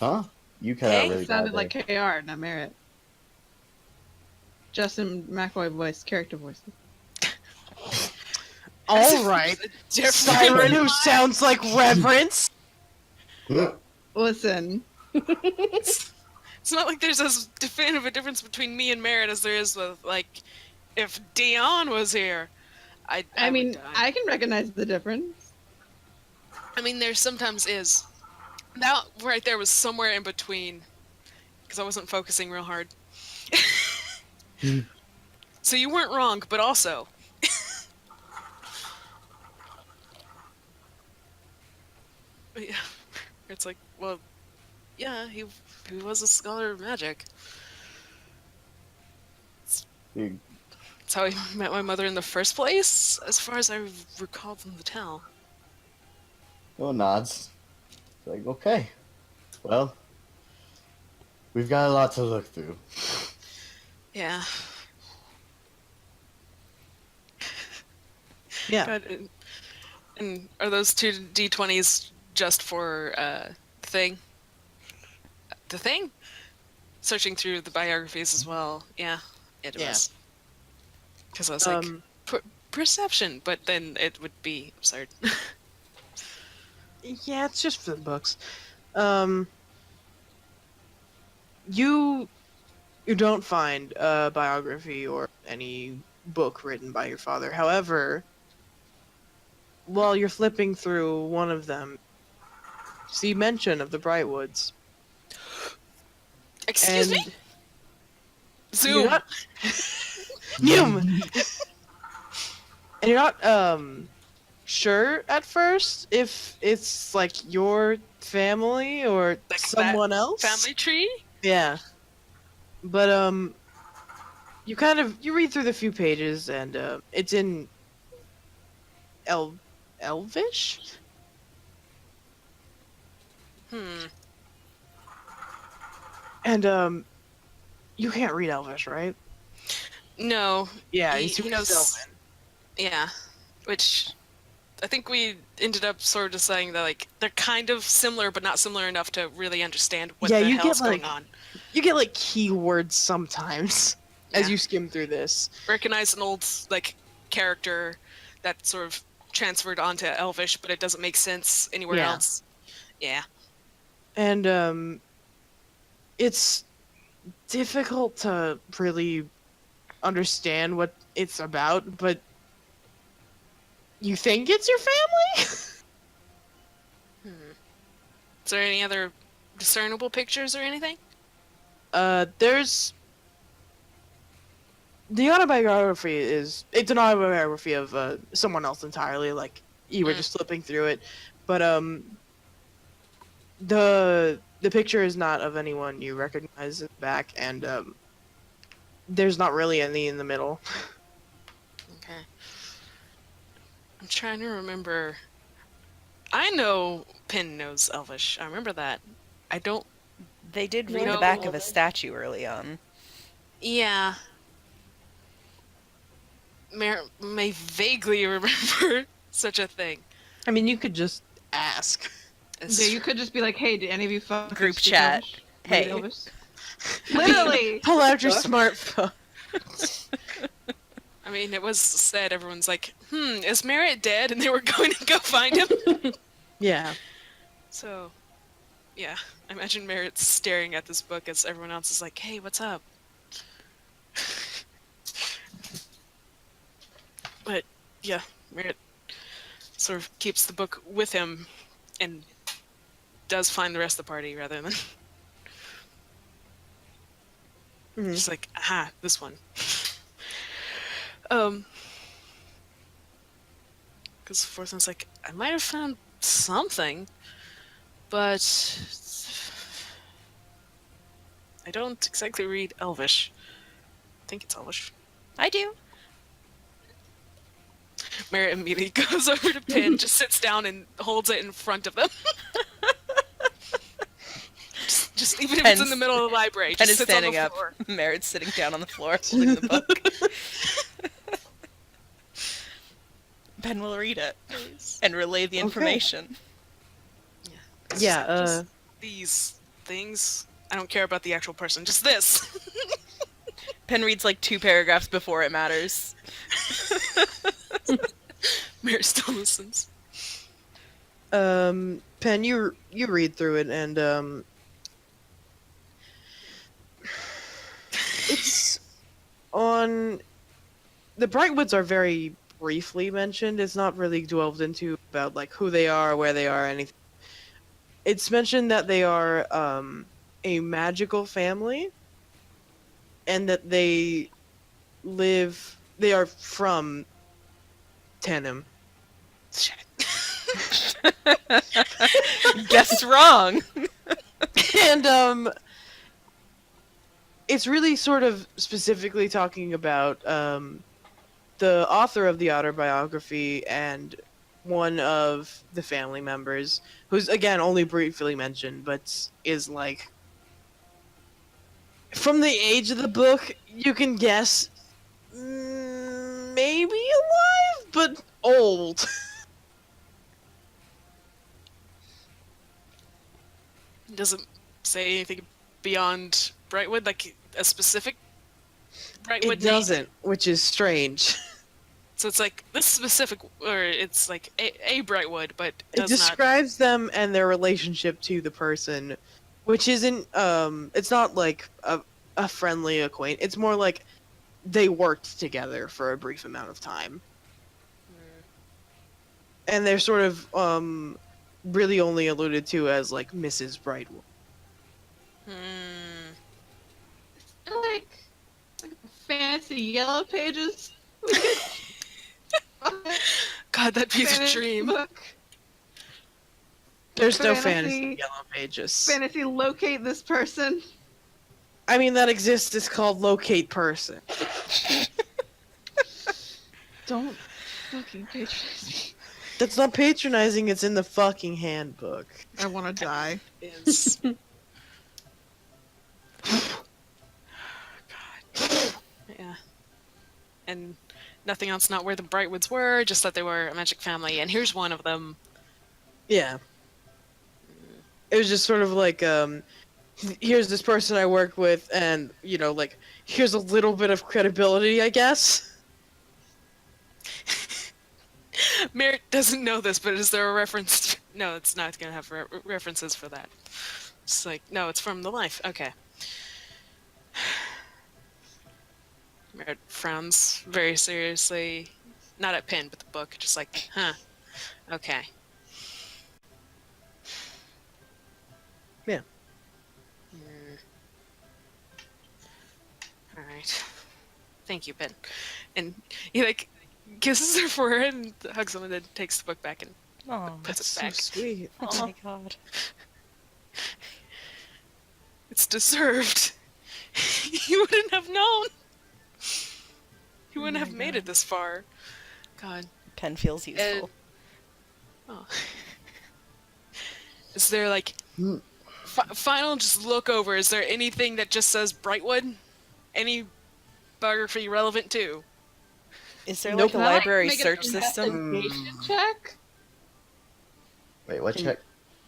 Huh? You cut Hey? out really It sounded bad like there. KR, not Merritt. Justin McAvoy voice, character voice. All right, Siren, who sounds like Reverence. Listen, It's not like there's as definitive a difference between me and Merritt as there is with, like, if Dion was here. I mean, would die. I can recognize the difference. I mean, there sometimes is. That right there was somewhere in between, because I wasn't focusing real hard. So you weren't wrong, but also. But yeah, it's like, well, yeah, he was a scholar of magic. You- That's how I met my mother in the first place, as far as I recall from the tale. Noah nods. It's like, okay. Well, we've got a lot to look through. Yeah. Yeah. God, and are those 2 d20s just for the thing? The thing? Searching through the biographies as well. Yeah, it Yeah. was. Because I was like, perception, but then it would be absurd. Yeah, it's just for the books. You don't find a biography or any book written by your father. However, while you're flipping through one of them, you see mention of the Brightwoods. Excuse me? And Zoom! You're not... Noom! And you're not, sure at first if it's, like, your family or Like that someone else. Family tree? Yeah. But, you read through the few pages, and, it's in Elvish? And, you can't read Elvish, right? No. Yeah, He- he's he knows- Sylvan. Yeah. Which I think we ended up sort of saying that, like, they're kind of similar, but not similar enough to really understand what Yeah, the you get, hell's going like- on. You get, like, keywords sometimes as Yeah. you skim through this. Recognize an old, like, character that sort of transferred onto Elvish, but it doesn't make sense anywhere Yeah. else. Yeah. And it's difficult to really understand what it's about, but you think it's your family? Is there any other discernible pictures or anything? There's the autobiography it's an autobiography of someone else entirely, like you were Mm. just flipping through it, but the picture is not of anyone you recognize in the back, and there's not really any in the middle. Okay. I'm trying to remember. I know Pin knows Elvish. I remember that. I don't. They did read No. the back of a statue early on. Yeah. May vaguely remember such a thing. I mean, you could just ask. Yeah, you could just be like, "Hey, did any of you fuckers Group speak chat. Elvish? Hey. Read Elvis?" Literally. Pull out your smartphone. I mean, it was said, everyone's like, is Merritt dead? And they were going to go find him. Yeah. So, yeah. I imagine Merritt's staring at this book as everyone else is like, hey, what's up? But, yeah, Merritt sort of keeps the book with him and does find the rest of the party rather than Mhm. just like, aha, this one. Because Forthan's like, I might have found something, but I don't exactly read Elvish. I think it's Elvish. I do. Merritt immediately goes over to Pin, just sits down and holds it in front of them. just even if it's in the middle of the library, Pen just is sits on the standing up. floor. Merritt's sitting down on the floor holding the book. Pen will read it and relay the information. It's Yeah, just these things. I don't care about the actual person, just this. Pen reads like 2 paragraphs before it matters. Merritt still listens. Pen, you read through it, and it's on the Brightwoods are very briefly mentioned. It's not really delved into about like who they are, where they are, anything. It's mentioned that they are a magical family, and that they are from Tenem. Shit. Guess wrong. And it's really sort of specifically talking about the author of the autobiography and one of the family members, who's again only briefly mentioned, but is like, from the age of the book, you can guess maybe alive, but old. Doesn't say anything beyond Brightwood, like a specific Brightwood It name. doesn't, which is strange. So it's like this specific, or it's like a Brightwood, but It does not. describes them and their relationship to the person, which isn't it's not like a friendly acquaintance. It's more like they worked together for a brief amount of time. And they're sort of really only alluded to as like Mrs. Brightwood. like fancy yellow pages. God, that'd be the Fantasy dream. book. There's no Fantasy- fantasy yellow pages. Fantasy locate this person. I mean, that exists. It's called Locate Person. Don't fucking patronize me. That's not patronizing. It's in the fucking handbook. I want to die. Is God. Yeah. And nothing else, not where the Brightwoods were, just that they were a magic family. And here's one of them. Yeah. It was just sort of like, here's this person I work with, and, you know, like, here's a little bit of credibility, I guess. Merritt doesn't know this, but is there a reference? No, it's not going to have references for that. It's like, no, it's from the life. Okay. Merritt frowns very seriously. Not at Pin, but the book. Just like, huh. Okay. Yeah. All right. Thank you, Pin. And he like kisses her forehead and hugs him, and then takes the book back and Oh, puts it So back. sweet. oh my god. It's deserved. You wouldn't have known. You wouldn't Oh have my made God. it this far. God. Pen feels useful. Oh. Is there like Hmm. final just look over? Is there anything that just says Brightwood? Any biography relevant too? Is there Nope. like a Can I, library make an search system? investigation check? Wait, what check?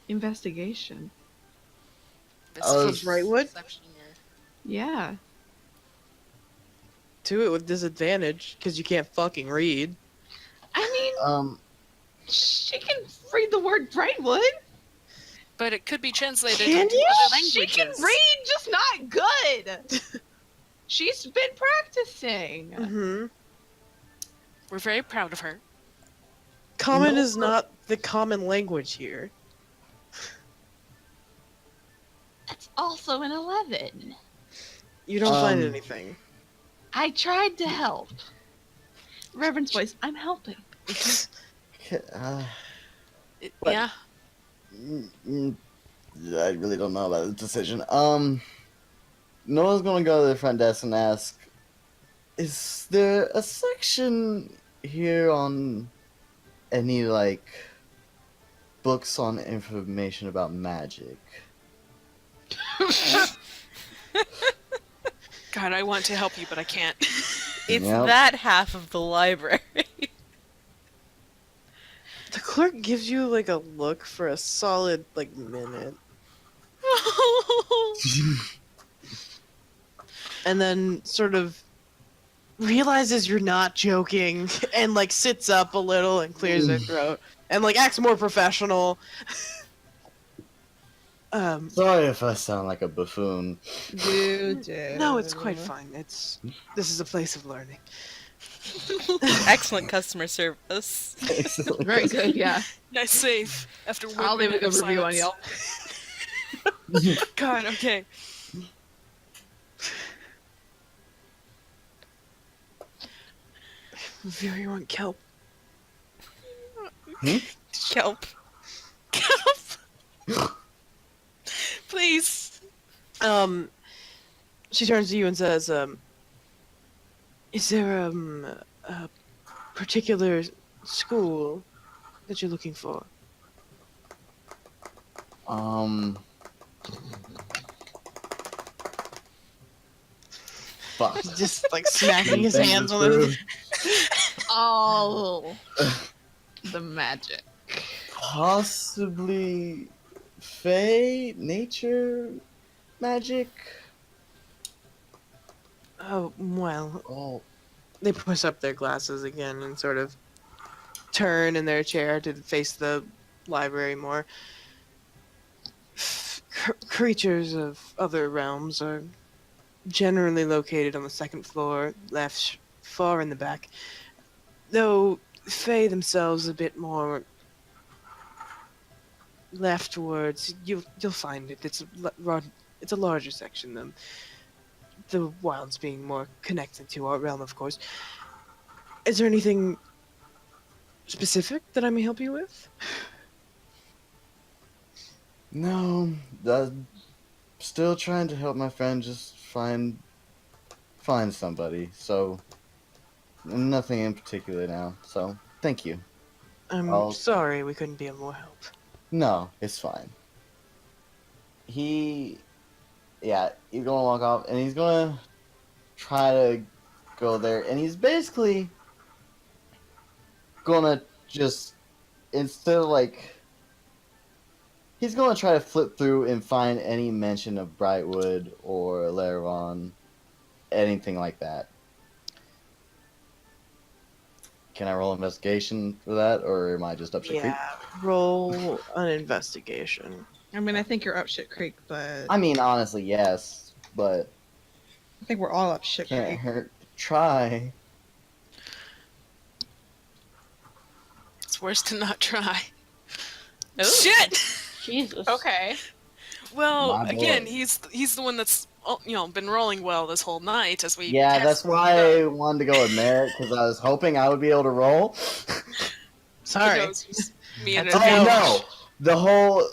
Investigation. Oh, This For Brightwood? perception or- Yeah. Do it with disadvantage, because you can't fucking read. I mean, she can read the word Brightwood. But it could be translated Can into you? other She languages. can read, just not good. She's been practicing. Mm-hmm. We're very proud of her. Common No. is not the common language here. That's also an 11. You don't find Um, anything. I tried to help. Reverend's voice, I'm helping. But- Yeah. I really don't know about this decision. Noah's gonna go to the front desk and ask, is there a section here on any, like, books on information about magic? God, I want to help you, but I can't. It's Yep. that half of the library. The clerk gives you like a look for a solid like minute, and then sort of realizes you're not joking, and like sits up a little and clears her throat, and like acts more professional. Sorry if I sound like a buffoon. No, it's quite fine. This is a place of learning. Excellent customer service. Very good, yeah. Nice save. After I'll leave a good review on Yelp. God, okay. Very want kelp. Kelp. Please. She turns to you and says, is there a particular school that you're looking for? Fuck. Just like smacking his Thank hands you, on it. Oh, the magic. Possibly Fae, nature, magic. Oh, well, Oh, they push up their glasses again and sort of turn in their chair to face the library more. Creatures of other realms are generally located on the second floor, left far in the back. Though Fae themselves a bit more leftwards, you'll find it. It's a larger section. The wilds being more connected to our realm, of course. Is there anything specific that I may help you with? no, I'm still trying to help my friend just find somebody. So nothing in particular now. So thank you. I'm I'll- sorry we couldn't be of more help. No, it's fine. He's gonna walk off and he's gonna try to go there, and he's basically gonna just, instead of like, he's gonna try to flip through and find any mention of Brightwood or Laravon, anything like that. Can I roll investigation for that, or am I just up shit creek? Yeah, roll an investigation. I mean, I think you're up shit creek, but I mean, honestly, yes, but I think we're all up shit can't creek. hurt to try. It's worse to not try. Ooh. Shit. Jesus. Okay. Well, My again, boy. he's the one that's been rolling well this whole night as we. Yeah, that's test why the- I wanted to go with merit, because I was hoping I would be able to roll. Sorry. No, it's just me and That's Oh okay. no,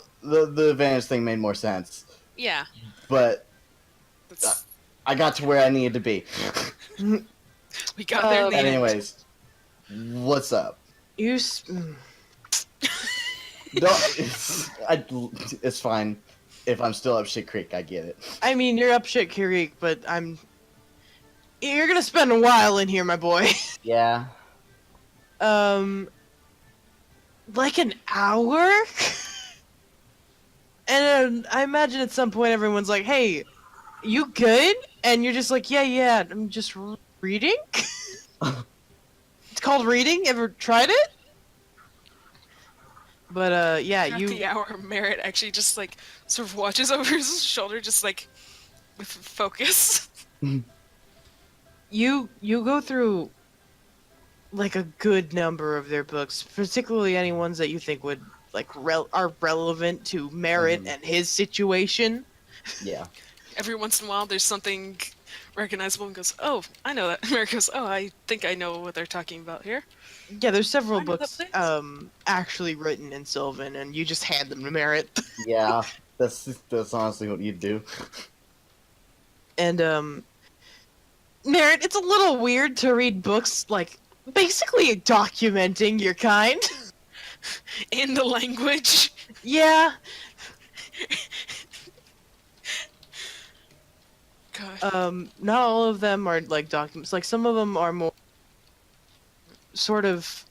the advantage thing made more sense, Yeah, but that's, I got to where I needed to be. we got there in the end. Anyways, what's up? You. Don't, it's fine. If I'm still up shit creek, I get it. I mean, you're up shit creek, but you're gonna spend a while in here, my boy. Yeah. Like an hour? And I imagine at some point everyone's like, hey, you good? And you're just like, yeah, I'm just reading? It's called reading? Ever tried it? But, yeah, At the hour, Merritt actually just like sort of watches over his shoulder, just like with focus. you go through like a good number of their books, particularly any ones that you think would like are relevant to Merritt Mhm. and his situation. Yeah. Every once in a while, there's something recognizable and goes, "Oh, I know that." Merritt goes, "Oh, I think I know what they're talking about here." Yeah, there's several I know that books place. actually written in Sylvan, and you just hand them to Merritt. Yeah. That's honestly what you'd do. And Merritt, it's a little weird to read books like basically documenting your kind. In the language. Yeah. God. Not all of them are like documents. Like some of them are more sort of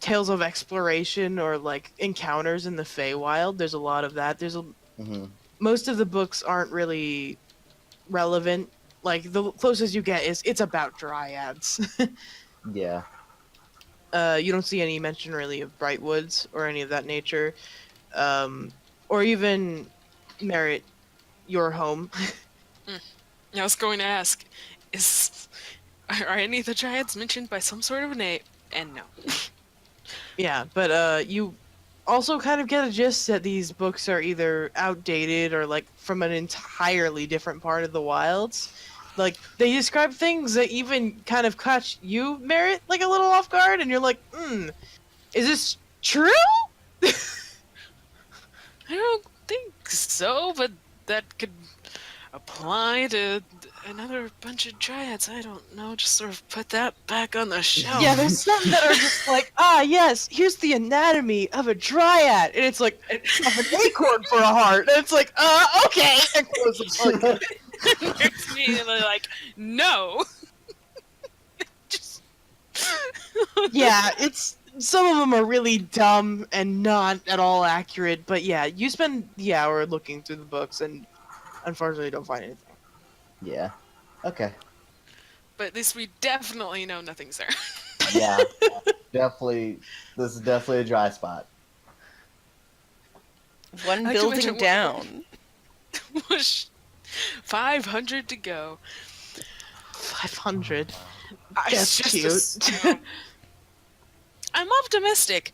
tales of exploration or like encounters in the Feywild. There's a lot of that. Hmm. Most of the books aren't really relevant. Like the closest you get is it's about dryads. Yeah. You don't see any mention really of Bright Woods or any of that nature, or even Merit, your home. I was going to ask, are any of the dryads mentioned by some sort of name? And no. Yeah, but you also kind of get a gist that these books are either outdated or like from an entirely different part of the wilds. Like they describe things that even kind of catch you, Merit, like a little off guard, and you're like, is this true? I don't think so, but that could apply to another bunch of dryads. I don't know. Just sort of put that back on the shelf. Yeah, there's some that are just like, yes, here's the anatomy of a dryad, and it's like of an acorn for a heart, and it's like, okay, and close the book. It's me, and they're like, no. Just. Yeah, it's some of them are really dumb and not at all accurate, but yeah, you spend the hour looking through the books and unfortunately don't find anything. Yeah. Okay. But at least we definitely know nothing's there. Yeah. Definitely. This is definitely a dry spot. One I like to building mention- down. 500 to go. 500. I That's just cute. assume- I'm optimistic.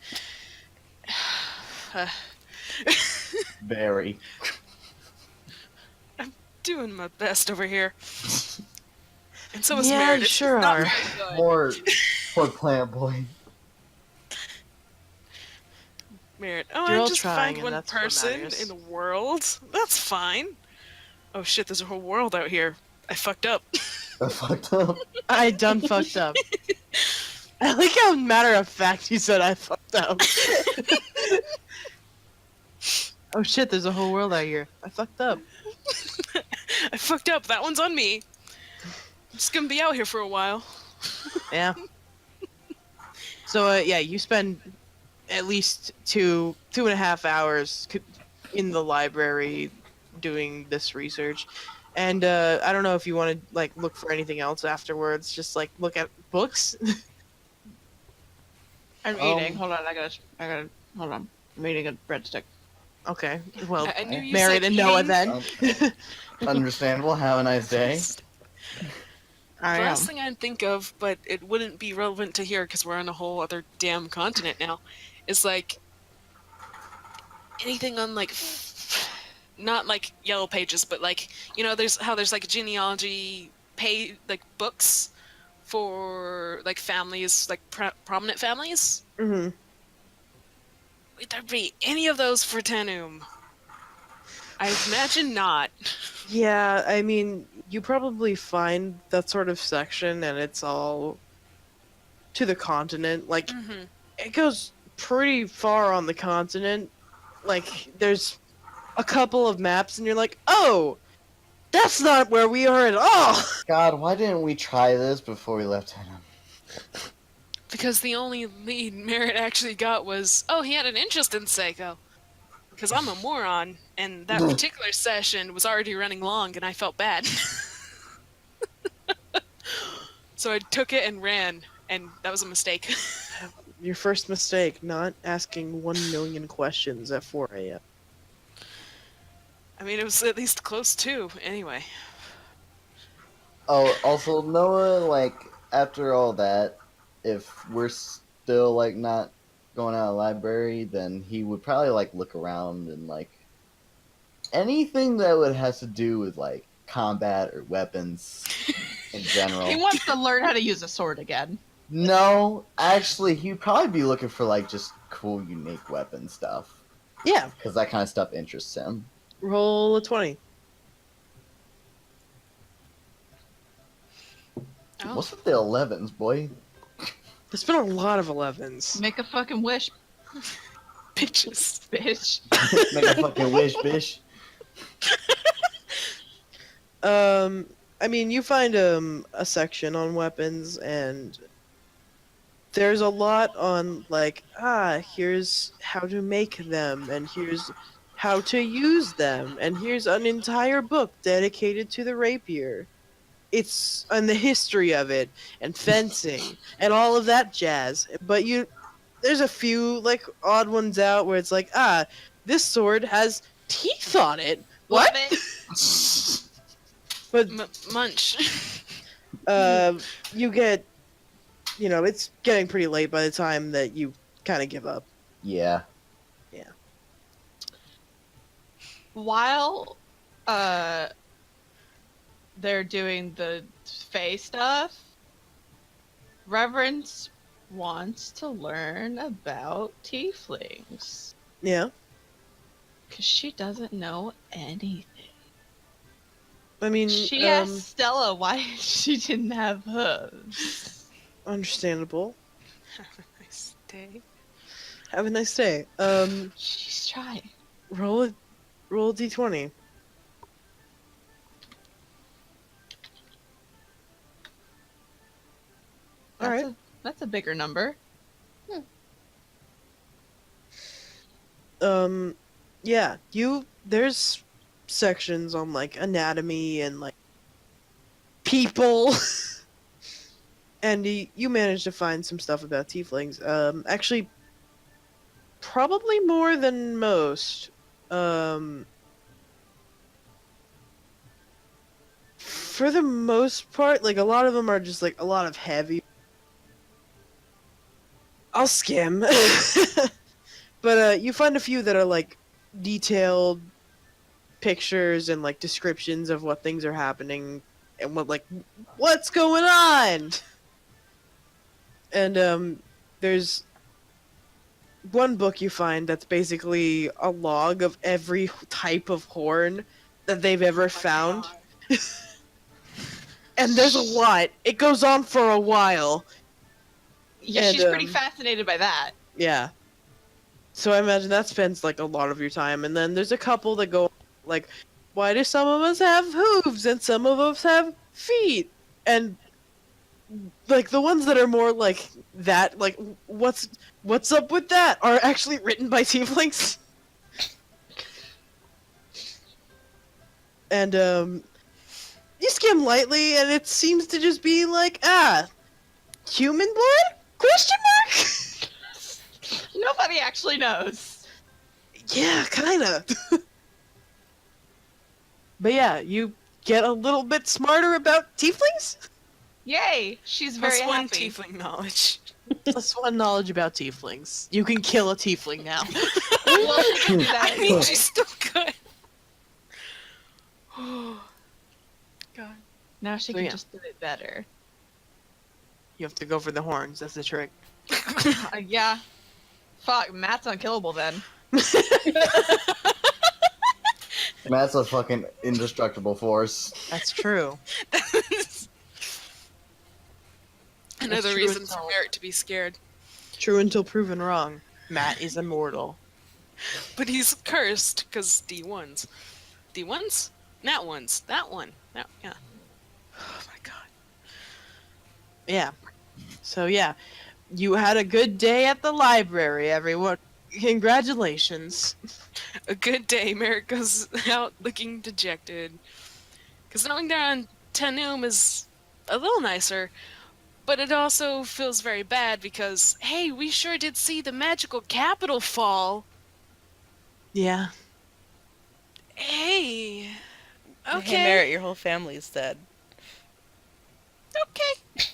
Very. Doing my best over here. And so is Yeah, Meredith. you sure Not are. very good. Poor plant boy. Merit. Oh, You're I all just trying, find and one that's what person matters. in the world. That's fine. Oh shit, there's a whole world out here. I fucked up. I fucked up. I done fucked up. I like how matter of fact you said I fucked up. Oh shit, there's a whole world out here. I fucked up. I fucked up. That one's on me. I'm just gonna be out here for a while. Yeah. So yeah, you spend at least 2.5 hours in the library doing this research, and I don't know if you want to like look for anything else afterwards. Just like look at books. I'm eating. Hold on, I gotta. Hold on. I'm eating a breadstick. Okay. Well, I knew you Merit said and Noah eating. then. Understandable. Have a nice day. I The am. last thing I'd think of, but it wouldn't be relevant to here because we're on a whole other damn continent now, is like anything on like not like yellow pages, but like there's like genealogy like books for like families, like prominent families. Hmm. Would there be any of those for Tenum? I imagine not. Yeah, I mean, you probably find that sort of section, and it's all to the continent. Like, Hmm. it goes pretty far on the continent. Like, there's a couple of maps, and you're like, oh, that's not where we are at all. God, why didn't we try this before we left him? Because the only lead Merritt actually got was, oh, he had an interest in Seiko. Because I'm a moron, and that particular session was already running long, and I felt bad. So I took it and ran, and that was a mistake. Your first mistake, not asking 1,000,000 questions at 4 a.m. I mean, it was at least close to, anyway. Oh, also Noah, like after all that, if we're still like not going out of the library, then he would probably like look around and like anything that would have to do with like combat or weapons in general. He wants to learn how to use a sword again. No, actually, he'd probably be looking for like just cool, unique weapon stuff Yeah, because that kind of stuff interests him. roll a 20. Oh, What's with the 11s, boy? There's been a lot of 11s. Make a fucking wish, bitches. bitch. Make a fucking wish, bitch. I mean, you find a section on weapons, and there's a lot on like, here's how to make them, and here's how to use them, and here's an entire book dedicated to the rapier. It's and the history of it, and fencing, and all of that jazz. But there's a few like odd ones out where it's like, this sword has teeth on it. What? Love it. But Munch. you get, it's getting pretty late by the time that you kind of give up. Yeah. While they're doing the Fae stuff, Reverence wants to learn about tieflings. Yeah. Because she doesn't know anything. I mean, She asked Stella why she didn't have hooves. understandable. Have a nice day. Have a nice day. She's trying. Roll a d20. All right. That's a bigger number. Yeah, there's sections on like anatomy and like people. And you managed to find some stuff about tieflings. Actually, probably more than most. For the most part, like a lot of them are just like a lot of heavy. I'll skim. But you find a few that are like detailed pictures and like descriptions of what things are happening and what's going on. And there's one book you find that's basically a log of every type of horn that they've ever found. And there's a lot. It goes on for a while. Yeah, And, she's pretty fascinated by that. Yeah. So I imagine that spends like a lot of your time. And then there's a couple that go like, why do some of us have hooves and some of us have feet? And like the ones that are more like that, like what's up with that, are actually written by tieflings. And you skim lightly, and it seems to just be like, human blood? Question mark? Nobody actually knows. Yeah, kinda. But yeah, you get a little bit smarter about tieflings? Yay! She's very Plus one happy. tiefling knowledge. Plus one knowledge about tieflings. You can kill a tiefling now. Well, she can do that I mean, anyway. she's still good. Oh, God. Now she So, can yeah. just do it better. You have to go for the horns, that's the trick. Yeah. Fuck, Matt's unkillable then. Matt's a fucking indestructible force. That's true. Another true reason as for hell. Merritt to be scared. True until proven wrong. Matt is immortal. But he's cursed because D1s. D1s? Nat ones. That one. That, yeah. Oh my god. Yeah. So yeah, you had a good day at the library, everyone. Congratulations. A good day. Merritt goes out looking dejected. Because knowing they're on Tanum is a little nicer, but it also feels very bad because, hey, we sure did see the magical capital fall. Yeah. Hey. Okay. Hey, Merritt, your whole family's dead. Okay.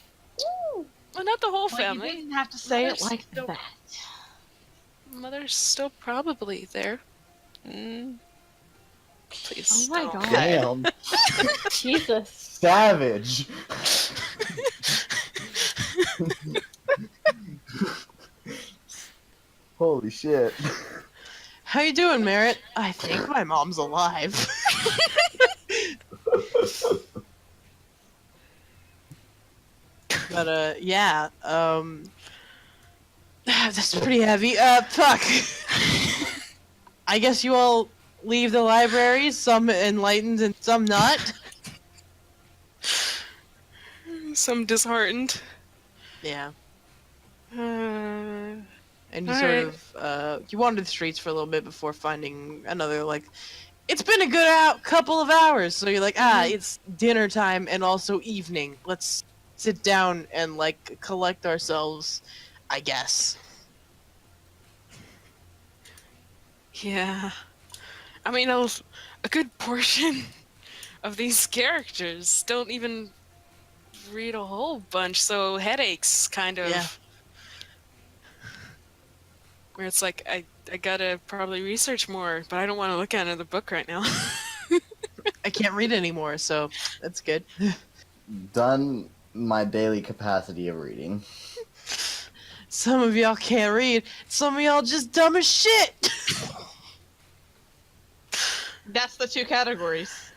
Well, not the whole Well, you family. didn't have to say it Mother's like still- that. Mother's still probably there. Mm. Please. Oh my don't. god. Damn. Jesus. Savage. Holy shit. How you doing, Merritt? I think my mom's alive. But yeah, that's pretty heavy. Fuck. I guess you all leave the library, some enlightened and some not. Some disheartened. Yeah. Uh, And you All sort right. of you wandered the streets for a little bit before finding another like it's been a good couple of hours, so you're like, it's dinner time and also evening. Let's sit down and like collect ourselves, I guess. yeah. I mean, a good portion of these characters don't even read a whole bunch, so headaches kind of. Yeah. Where it's like, I gotta probably research more, but I don't want to look at another book right now. I can't read anymore, so that's good. Done my daily capacity of reading. Some of y'all can't read. Some of y'all just dumb as shit. That's the two categories.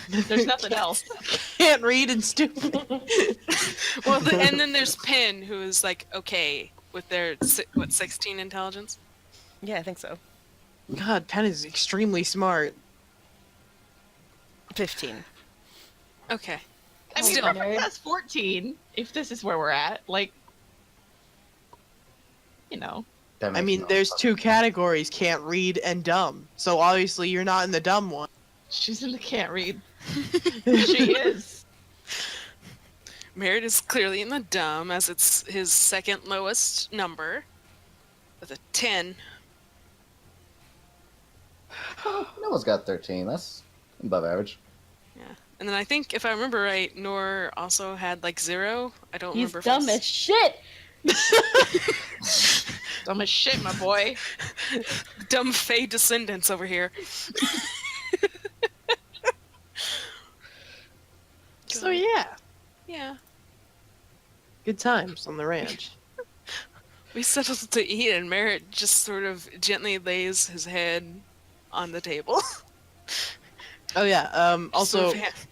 There's nothing else. Can't read and stupid. Well, and then there's Pin, who is like okay with their 16 intelligence. Yeah, I think so. God, Penn is extremely smart. 15. Okay. I mean, Still. Perfect has 14, if this is where we're at. Like, you know. That I makes mean, no there's fucking- two categories, can't read and dumb. So obviously you're not in the dumb one. She's in the can't read. She is. Merritt is clearly in the dumb, as it's his second lowest number, with a 10. Noah's got 13. That's above average. Yeah. And then I think, if I remember right, Nor also had like 0. I don't He's remember. if dumb it's- as shit. Dumb as shit, my boy. Dumb Fey descendants over here. So yeah, Yeah. good times on the ranch. We settled to eat, and Merritt just sort of gently lays his head on the table. Oh yeah, also, Sort of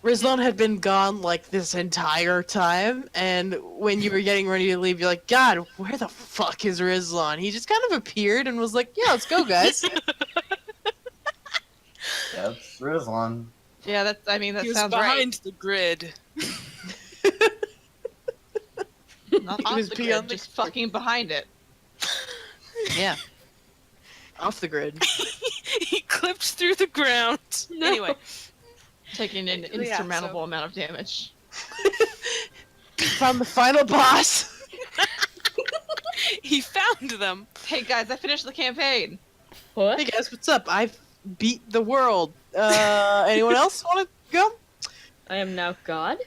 Rizlon had been gone like this entire time, and when you were getting ready to leave, you're like, God, where the fuck is Rizlon? He just kind of appeared and was like, yeah, let's go, guys. Yep, Rizlon. Yeah, that's. I mean, that he was sounds behind the grid. right. Not He off was the beyond grid, the just fucking behind it. Yeah. Off the grid. He clipped through the ground. No. Anyway, Taking an Yeah, insurmountable amount of damage. Found the final boss. he found them. Hey guys, I finished the campaign. What? Hey guys, what's up? I've beat the world. Anyone else want to go? I am now God?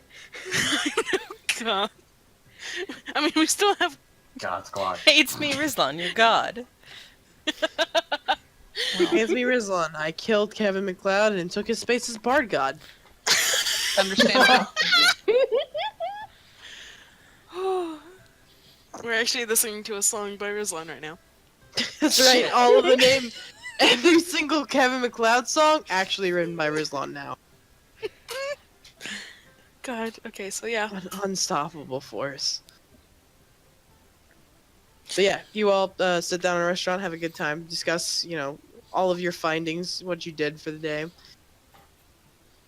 God. I mean, we still have. God Squad. Hey, it's me, Rizlan, your god. It's me, Rizlan. I killed Kevin McLeod and took his space as Bard God. Understandable. We're actually listening to a song by Rizlan right now. That's right. All of the name, every single Kevin McLeod song, actually written by Rizlan now. God. Okay, so yeah. An unstoppable force. So yeah, you all sit down in a restaurant, have a good time, discuss, all of your findings, what you did for the day.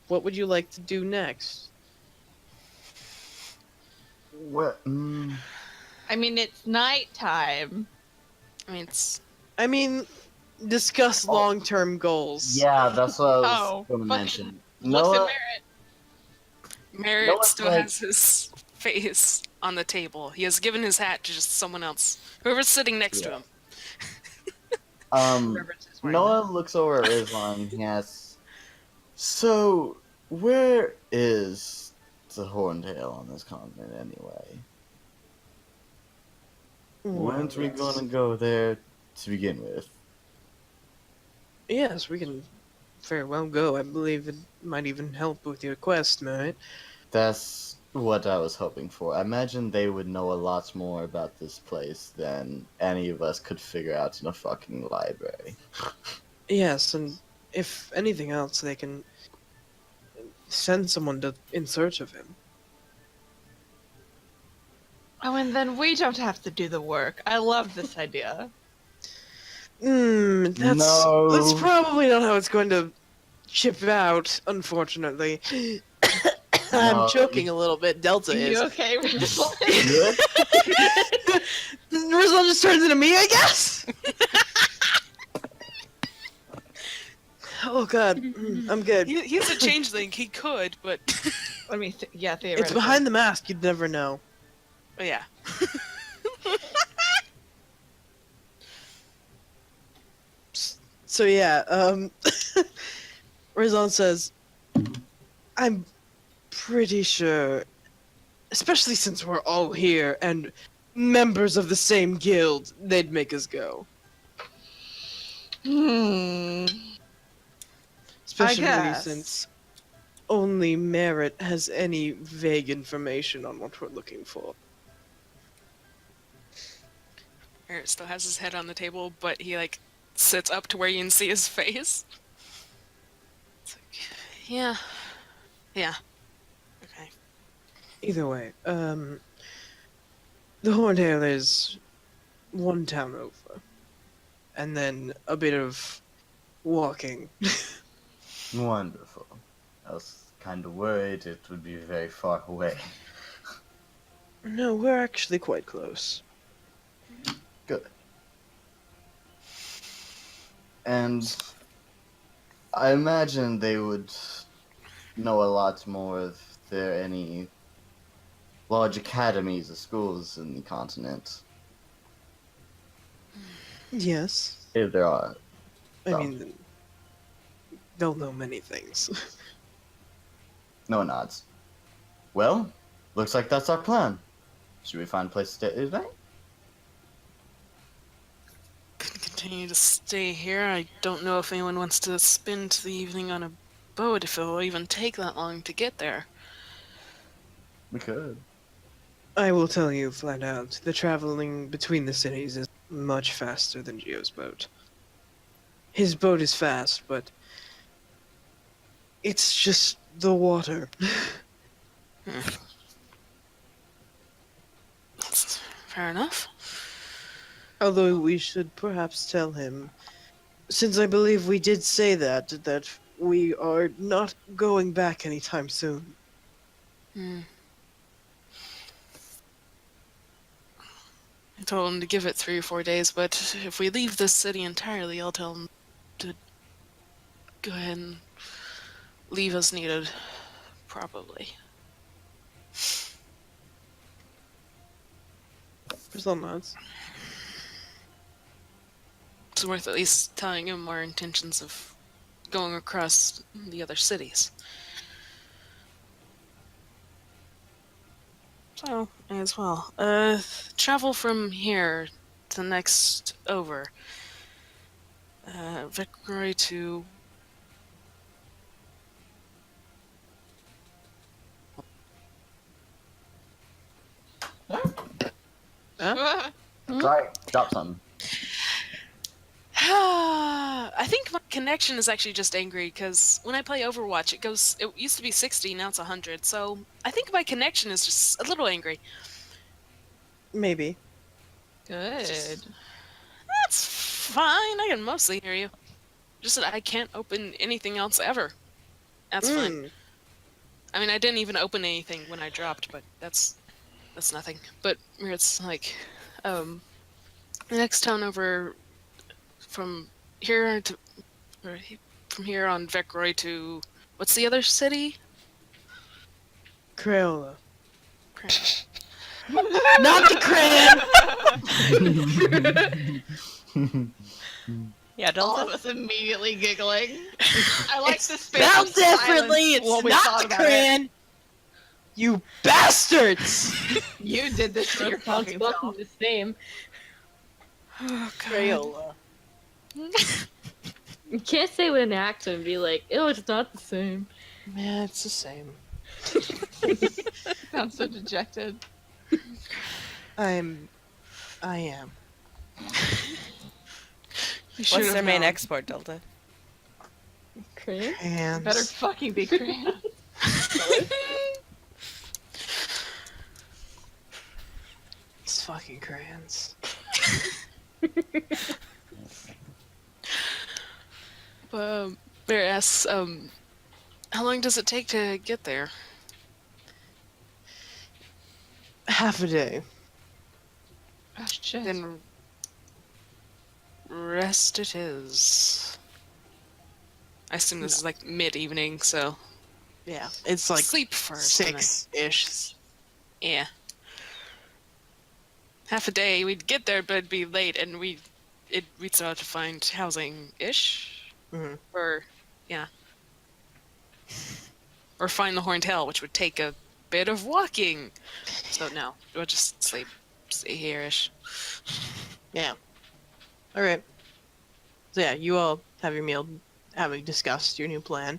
What would you like to do next? What? I mean, it's nighttime. I mean, it's. I mean, discuss long-term goals. Yeah, that's what I was Oh, going to fucking mention. looks at Noah, Merritt No, it's still like- has his face on the table. He has given his hat to just someone else. Whoever's sitting next to Yeah. him. Reverence is wearing Noah looks over at Rizlan. Yes. So, where is the Horntail on this continent anyway? Weren't we going to go there to begin with? Yes, we can very well go. I believe it might even help with your quest, right? That's what I was hoping for. I imagine they would know a lot more about this place than any of us could figure out in a fucking library. Yes, and if anything else, they can send someone in search of him. Oh, and then we don't have to do the work. I love this idea. That's probably not how it's going to chip out, unfortunately. I'm No, choking a little bit. Delta Are is. you okay, Rizlan? Good? Rizal just turns into me, I guess. Oh god, I'm good. He's a changeling. He could, but. I mean, yeah, theoretically. It's behind the mask. You'd never know. But yeah. So yeah, Rizal says, I'm pretty sure, especially since we're all here and members of the same guild, they'd make us go. Especially guess. since only Merritt has any vague information on what we're looking for. Merritt still has his head on the table, but he, sits up to where you can see his face. It's like, yeah. Yeah. Okay. Either way, the Horntail is one town over, and then a bit of walking. Wonderful. I was kind of worried it would be very far away. No, we're actually quite close. Good. And I imagine they would know a lot more if there are any large academies or schools in the continent. Yes. If there are. I Oh. mean, they'll know many things. No nods. Well, looks like that's our plan. Should we find a place to stay tonight? Could continue to stay here. I don't know if anyone wants to spend the evening on a boat, if it'll even take that long to get there. We could. I will tell you flat out, the traveling between the cities is much faster than Geo's boat. His boat is fast, but it's just the water. That's fair enough. Although we should perhaps tell him, since I believe we did say that we are not going back anytime soon. I told him to give it 3 or 4 days, but if we leave this city entirely, I'll tell him to go ahead and leave as needed, probably. Rizal nods. it's worth at least telling him our intentions of going across the other cities. So, as well. Travel from here to next over. Vicroy to... Sorry, drop something. I think my connection is actually just angry because when I play Overwatch, it used to be 60, now it's 100. So I think my connection is just a little angry. Maybe. Good. That's fine. I can mostly hear you. Just that I can't open anything else ever. That's fine. I mean, I didn't even open anything when I dropped, but that's nothing. But it's like, the next town over from here to, or from here on Vecroy to, what's the other city? Crayola. Not the Crayon! Yeah, All Delta. of us immediately giggling. I like the space Spelled of differently. silence while It's we not thought the about it. crayon. You bastards! You did this to your Sounds fucking fucking self. the same. Oh, God. Crayola. You can't say with an accent and be like, "Oh, it's not the same." Yeah, it's the same. Sounds so dejected. I am. You should What's have their main known. export, Delta? Crayon? Hands. Better fucking be crayon. It's fucking crayons. Bear asks, how long does it take to get there? Half a day. Oh shit. Then rest it is. I assume this is like mid-evening, so Yeah, it's like sleep first. and then- 6-ish. Yeah. Half a day, we'd get there, but it'd be late, and we'd still have to find housing-ish. Mhm. Or, yeah. Or find the Horned Hell, which would take a bit of walking. So no, we'll just stay here-ish. Yeah. Alright. So yeah, you all have your meal, having discussed your new plan.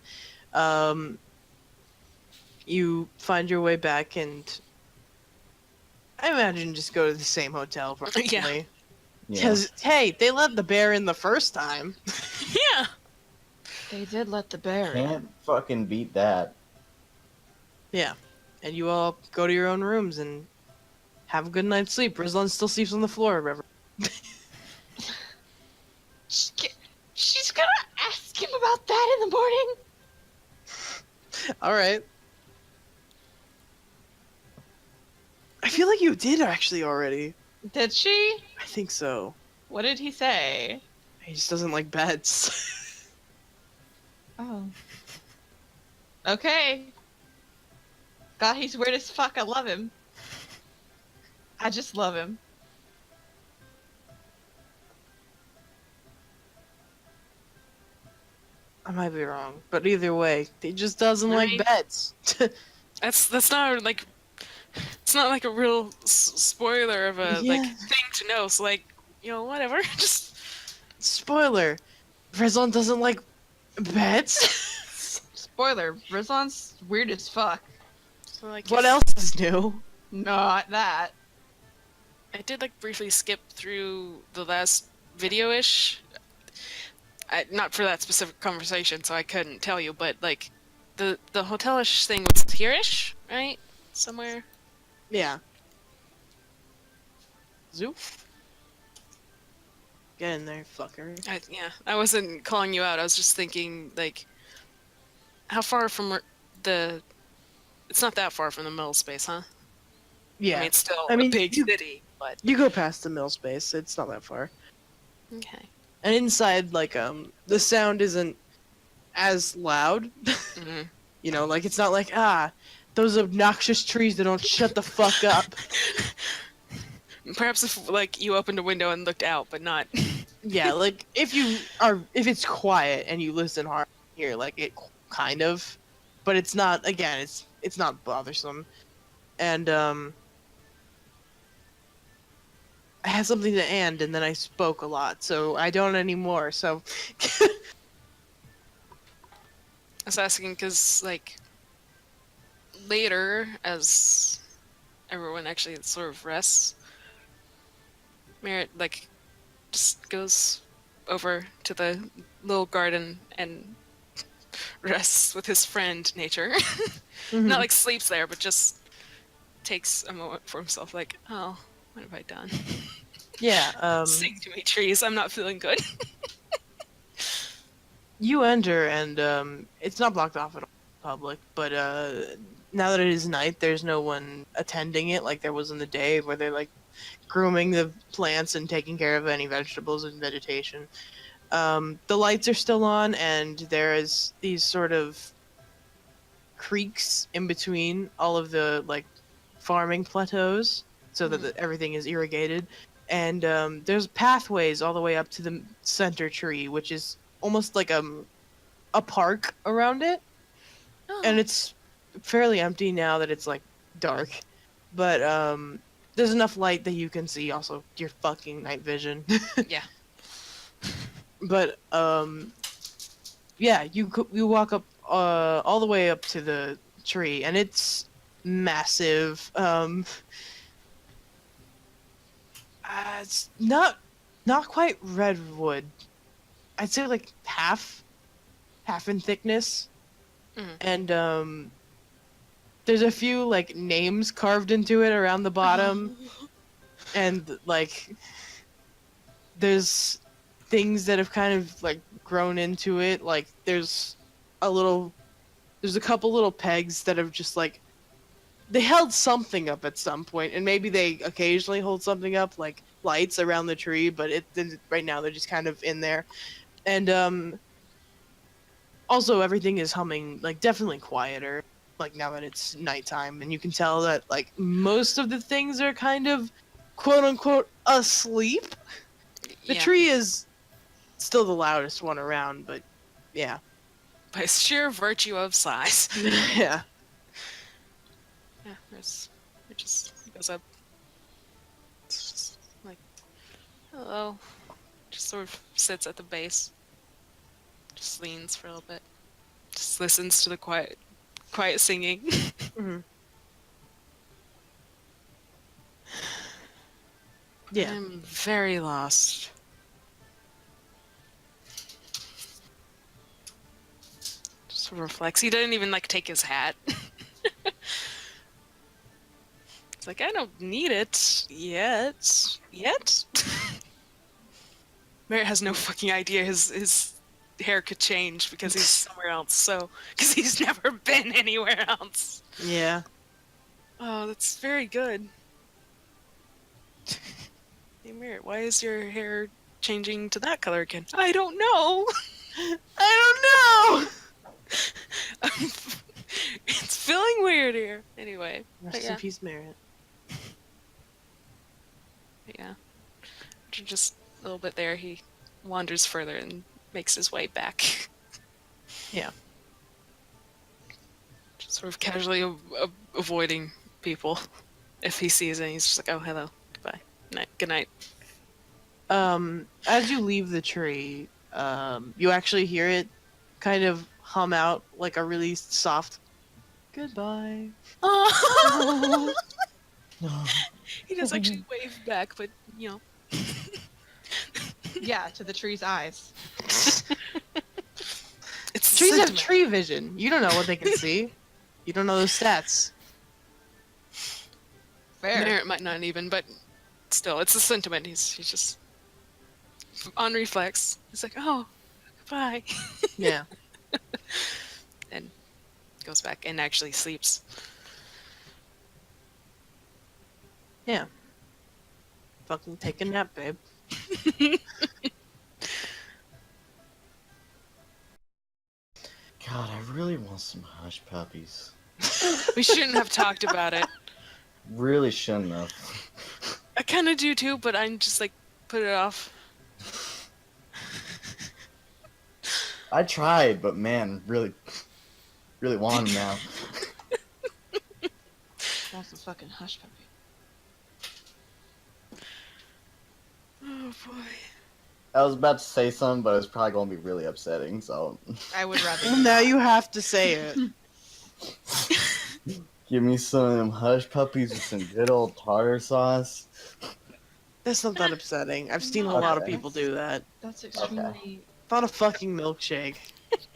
You find your way back and I imagine just go to the same hotel probably. Yeah. Because, hey, they let the bear in the first time. Yeah! They did let the bear in. Can't fucking beat that. Yeah. And you all go to your own rooms and have a good night's sleep. Rizlan still sleeps on the floor, remember? She's gonna ask him about that in the morning. Alright. I feel like you did actually already. Did she? I think so. What did he say? He just doesn't like beds. Oh. Okay. God, he's weird as fuck. I love him. I just love him. I might be wrong, but either way, he just doesn't like Right. beds. That's not like... It's not like a real spoiler of a Yeah. thing to know, so like, whatever. Just... Spoiler: Rizlan doesn't like beds. Spoiler, Rizlan's weird as fuck. So, like, What if- else is new? Not that. I did like briefly skip through the last video-ish. Not for that specific conversation, so I couldn't tell you. But like, the hotel-ish thing was here-ish, right? Somewhere. Yeah. Zoop. Get in there, fucker. I wasn't calling you out. I was just thinking like, how far from the? It's not that far from the middle space, huh? Yeah. I mean, it's still I mean, a big you- city, but You go past the mill space. It's not that far. okay. And inside, like, the sound isn't as loud. hmm You know, like, it's not like, those obnoxious trees that don't shut the fuck up. Perhaps if like you opened a window and looked out, but not Yeah, like if it's quiet and you listen hard here, like it kind of, but it's not. Again, it's not bothersome. And I had something to and then I spoke a lot, so I don't anymore. So I was asking because, like, later, as everyone actually sort of rests, Merritt, like, just goes over to the little garden and rests with his friend, Nature. Mhm. Not like sleeps there, but just takes a moment for himself, like, oh, what have I done? yeah, Sing too many trees, I'm not feeling good. you enter and it's not blocked off at all public, but now that it is night, there's no one attending it like there was in the day where they're like grooming the plants and taking care of any vegetables and vegetation. The lights are still on, and there is these sort of creeks in between all of the like farming plateaus, so that everything is irrigated. And there's pathways all the way up to the center tree, which is almost like a park around it, and Oh, it's fairly empty now that it's like dark. But there's enough light that you can see also your fucking night vision. yeah. But yeah, you walk up all the way up to the tree, and it's massive. It's not quite redwood. I'd say like half in thickness, Mhm. and there's a few like names carved into it around the bottom, and like there's things that have kind of like grown into it. Like there's a couple little pegs that have just like they held something up at some point, and maybe they occasionally hold something up like lights around the tree, but right now they're just kind of in there. And also everything is humming like definitely quieter like now that it's nighttime, and you can tell that like most of the things are kind of quote unquote asleep. The Yeah, tree is still the loudest one around, but yeah. by sheer virtue of size. Yeah. Yeah, it just goes up. It's just like, hello. Just sort of sits at the base. Just leans for a little bit. Just listens to the quiet singing. Mhm. Yeah. I'm very lost. Just reflects. He didn't even like take his hat. It's like, I don't need it yet. Yet? Merritt has no fucking idea his hair could change because he's somewhere else. So, because he's never been anywhere else. Yeah. Oh, that's very good. Hey, Merritt, why is your hair changing to that color again? I don't know. I don't know. It's feeling weird here. Anyway, Rest yeah. in peace, Merritt. Yeah. After just a little bit there, he wanders further and makes his way back. Yeah. Just sort of casually avoiding people. If he sees it, he's just like, oh, hello, goodbye, good night. As you leave the tree, you actually hear it kind of hum out like a really soft goodbye. Oh! He does actually wave back, but, you know. Yeah, to the tree's eyes. It's Trees have sentiment. tree vision. You don't know what they can see. You don't know those stats. Fair. Merritt might not even, but still, it's a sentiment. He's just on reflex. He's like, oh, goodbye. Yeah. And goes back and actually sleeps. Yeah. Fucking take a nap, babe. God, I really want some hush puppies. We shouldn't have talked about it. Really shouldn't have. I kind of do too, but I'm just like, put it off. I tried, but man, really want him now. Wants a fucking hush puppy. Oh boy. I was about to say something, but it was probably going to be really upsetting, so... I would rather. Well, now you have to say it. Give me some of them hush puppies with some good old tartar sauce. That's not that upsetting. I've seen a Okay. lot of people do that. That's extremely. It's not a fucking milkshake.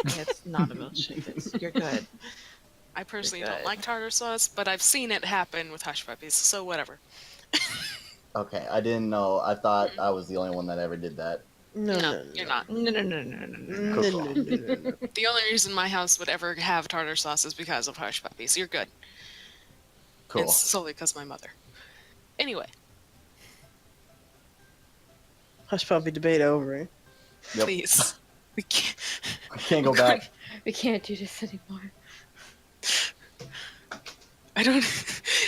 It's not a milkshake. You're good. I personally You're don't good. like tartar sauce, but I've seen it happen with hush puppies, so whatever. Okay, I didn't know. I thought I was the only one that ever did that. No, You're not. No. No, no, no, no. The only reason my house would ever have tartar sauce is because of hush puppies. You're good. Cool. It's solely because of my mother. Anyway, Hush puppy debate over. Yep. please. We can't. I can't go back. We can't do this anymore. I don't.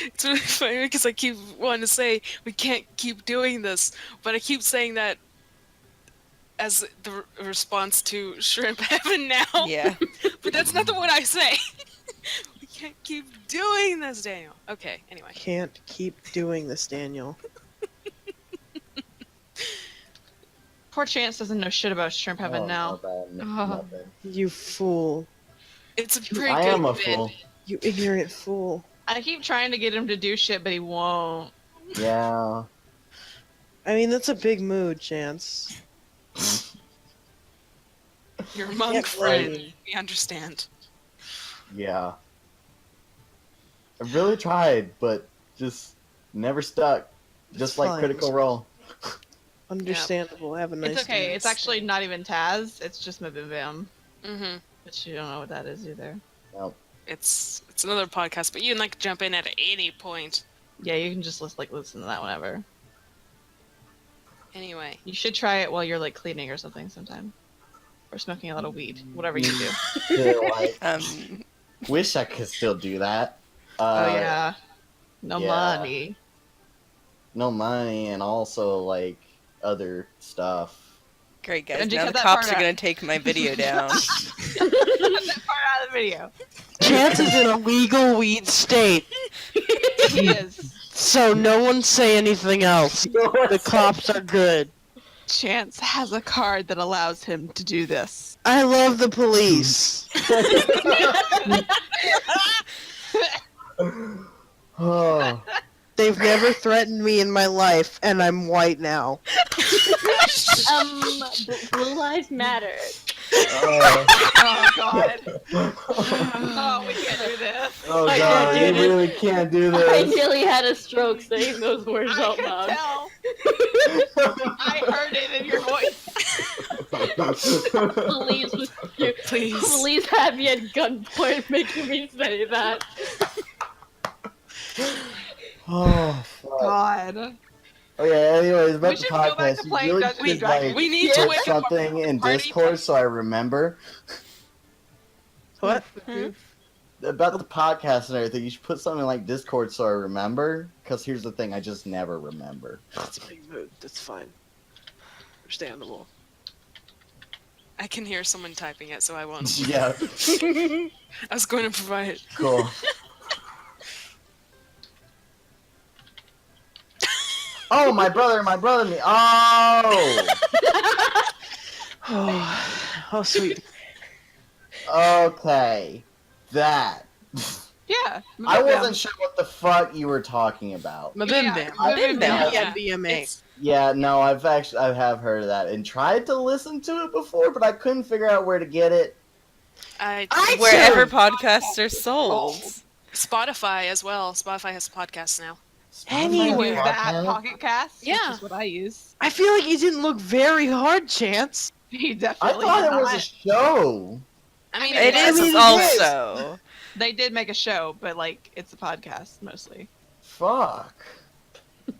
It's really funny because I keep wanting to say we can't keep doing this, but I keep saying that as the response to Shrimp Heaven now. Yeah. But that's not the one I say. We can't keep doing this, Daniel. Okay, anyway. Can't keep doing this, Daniel. Poor Chance doesn't know shit about Shrimp Heaven Oh, now. not bad, Oh. nothing. You fool. It's a pretty I good am a bit. fool. You ignorant fool. I keep trying to get him to do shit, but he won't. Yeah. I mean, that's a big mood, Chance. Your monk Can't friend. blame. We understand. Yeah. I really tried, but just never stuck. Just It's like fine. Critical Role. Understandable. Have a nice It's okay. day. It's actually not even Taz. It's just Mabim, Mm-hmm. but you don't know what that is either. It's another podcast, but you can like jump in at any point. Yeah, you can just listen to that whenever. Anyway. You should try it while you're like cleaning or something sometime, or smoking a lot of weed, whatever you do. Still, like, Um, wish I could still do that. Oh yeah, no yeah. money. No money and also like other stuff. great guys. And you Now cut the that cops part are out. gonna take my video down. Cut that part out of the video. Chance is in a legal weed state, He is. so no one say anything else. The cops are good. Chance has a card that allows him to do this. I love the police. Oh, They've never threatened me in my life, and I'm white now. Blue Lives Matter. oh, Oh god. Oh, we can't do this. oh I god, can't you do this. really can't do I this. nearly had a stroke saying those words I out can loud. tell. I heard it in your voice. Police was Please. police had me at gunpoint making me say that. Oh, fuck. God. Okay, anyways, about We the should go back podcast, to you playing really Dungeons should, and Dragons. like, We need Yeah. to put wake up something in party. Discord so I remember. What? About the podcast and everything, you should put something like Discord so I remember. Because here's the thing, I just never remember. That's a big mood. That's fine. Understandable. I can hear someone typing it, so I won't. Yeah, I was going to provide it. cool. Oh, my brother, me. Oh! Oh, sweet. Okay. That. Yeah. I wasn't sure what the fuck you were talking about. Mabim Yeah, Bam. Mabim Bam. Yeah. MDMA. It's- Yeah, no, I have heard of that and tried to listen to it before, but I couldn't figure out where to get it. Wherever podcasts are sold. Spotify as well. Spotify has podcasts now. Anywhere. Use that Pocket Cast. Yeah. Which is what I use. I feel like you didn't look very hard, Chance. He I definitely thought did it was a not. show. I mean, It I is mean, it also. They did make a show, but like it's a podcast mostly. Fuck.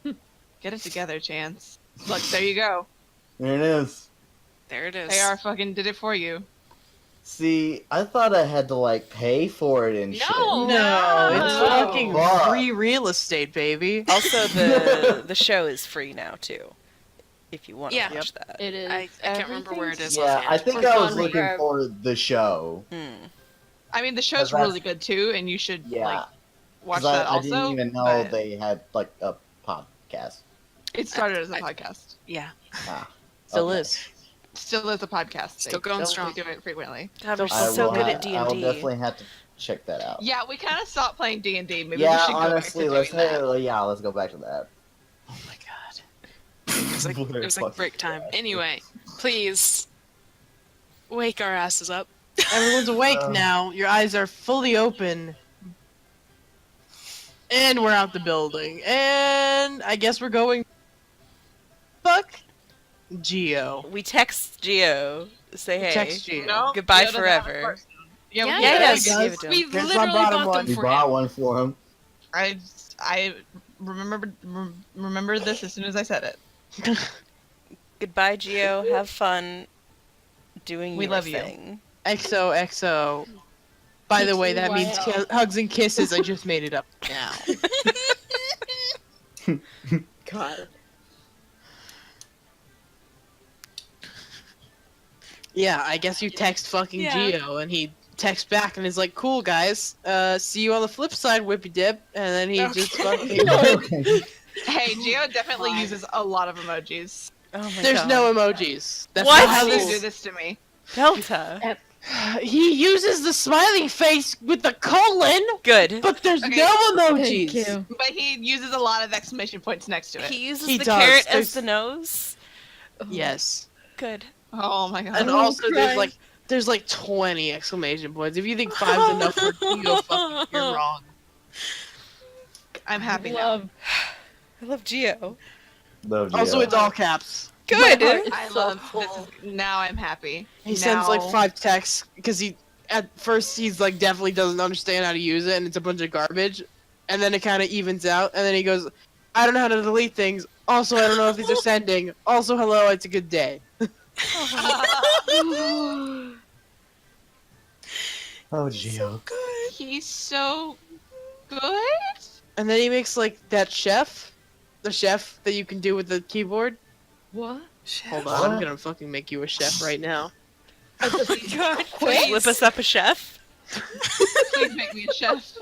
Get it together, Chance. Look, there you go. There it is. there it is. They are fucking did it for you. See, I thought I had to like pay for it and No. shit. No, it's No. fucking Fuck. free real estate, baby. Also, the show is free now too. if you want to Yeah. watch that. It is. I can't remember where it is. Yeah, I offhand. think For I was fun, looking grab. for the show. I mean, the show's That's- really good too, and you should Yeah, like watch 'cause that I also. didn't even know but they had like a podcast. it started as a I- podcast. Yeah. Ah, Still okay. is. Still is a podcast. Still They going don't strong. do it frequently. God, we're I so will good ha- at D I and will D. definitely have to check that out. Yeah, we kind of stopped playing D&D. Maybe we Yeah, should go honestly, back to doing that. yeah, let's go back to that. Oh my god. It was like break time. Anyway, please wake our asses up. Everyone's awake Um, now. Your eyes are fully open. And we're out the building. And I guess we're going. Fuck Geo. We text Geo, say hey. Text Geo. No, Goodbye Leo doesn't have a forever. person. Yeah, Yeah, we Yeah, did. he he does. does. Give it to him. We Here's my literally bottom bought one. them We for bought him. one for him. I remembered this as soon as I said it. Goodbye, Geo. Have fun doing We your love you. thing. XOXO. By the way, that means TYL. hugs and kisses. I just made it up now. God. Yeah, I guess you text fucking Yeah. Geo, and he texts back and is like, "Cool guys, see you on the flip side, Whippy Dip," and then he just fucking. Hey, Geo definitely uses a lot of emojis. Oh my There's god. no emojis. That's What? not How how do you this. do this to me? Delta. He uses the smiley face with the colon, Good. but there's Okay. no Thank emojis. you. But he uses a lot of exclamation points next to it. He uses He the does. carrot There's- as the nose. Yes, Good. Oh my god. and I'm also crying. there's like 20 exclamation points. If you think 5's enough for Geo, fucking, you're wrong. I'm happy now. Love. I love Geo. Love you. Also, it's all caps. Good. My heart is I so love full. this. Now I'm happy. He sends like Now- 5 texts because he at first he's like definitely doesn't understand how to use it and it's a bunch of garbage, and then it kind of evens out, and then he goes, "I don't know how to delete things. Also, I don't know if these are sending. Also, hello, it's a good day." Oh, Geo. He's so good. And then he makes like that chef, the chef that you can do with the keyboard. What? Hold on, I'm What? gonna fucking make you a chef right now. I just God, Flip us up a chef. Please make me a chef.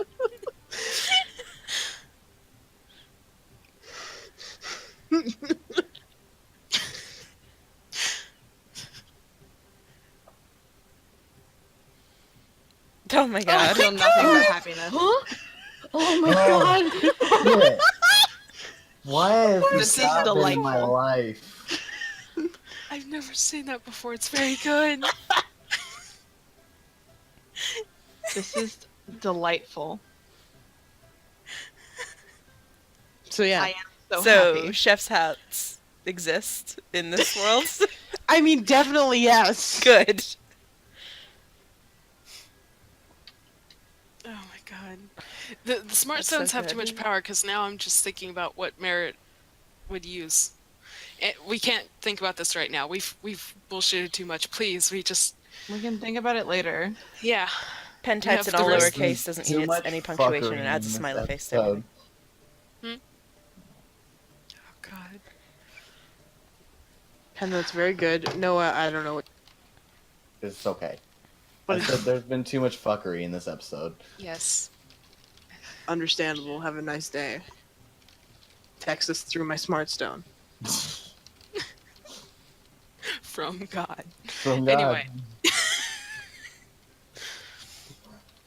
Oh my I god. feel nothing but happiness. Huh? Oh my Oh. god. Shit. Why has This this is happened in my delightful. life? I've never seen that before. It's very good. This is delightful. So yeah, I am so, So, happy. chef's hats exist in this world. I mean definitely yes. Good. Oh my god. The smart That's so stones have too good. much power because now I'm just thinking about what Merritt would use. We can't think about this right now. We've bullshitted too much. Please, we just We can think about it later. yeah. Pen We types have in all the rest- lowercase doesn't Too need much any punctuation fuckery and adds a in this smiley face to episode. everything. Oh god. And that's very good. Noah, I don't know what, It's okay. but I it's said there's been too much fuckery in this episode. Yes. understandable. Have a nice day. Text us through my smart stone. From God. From God. Anyway.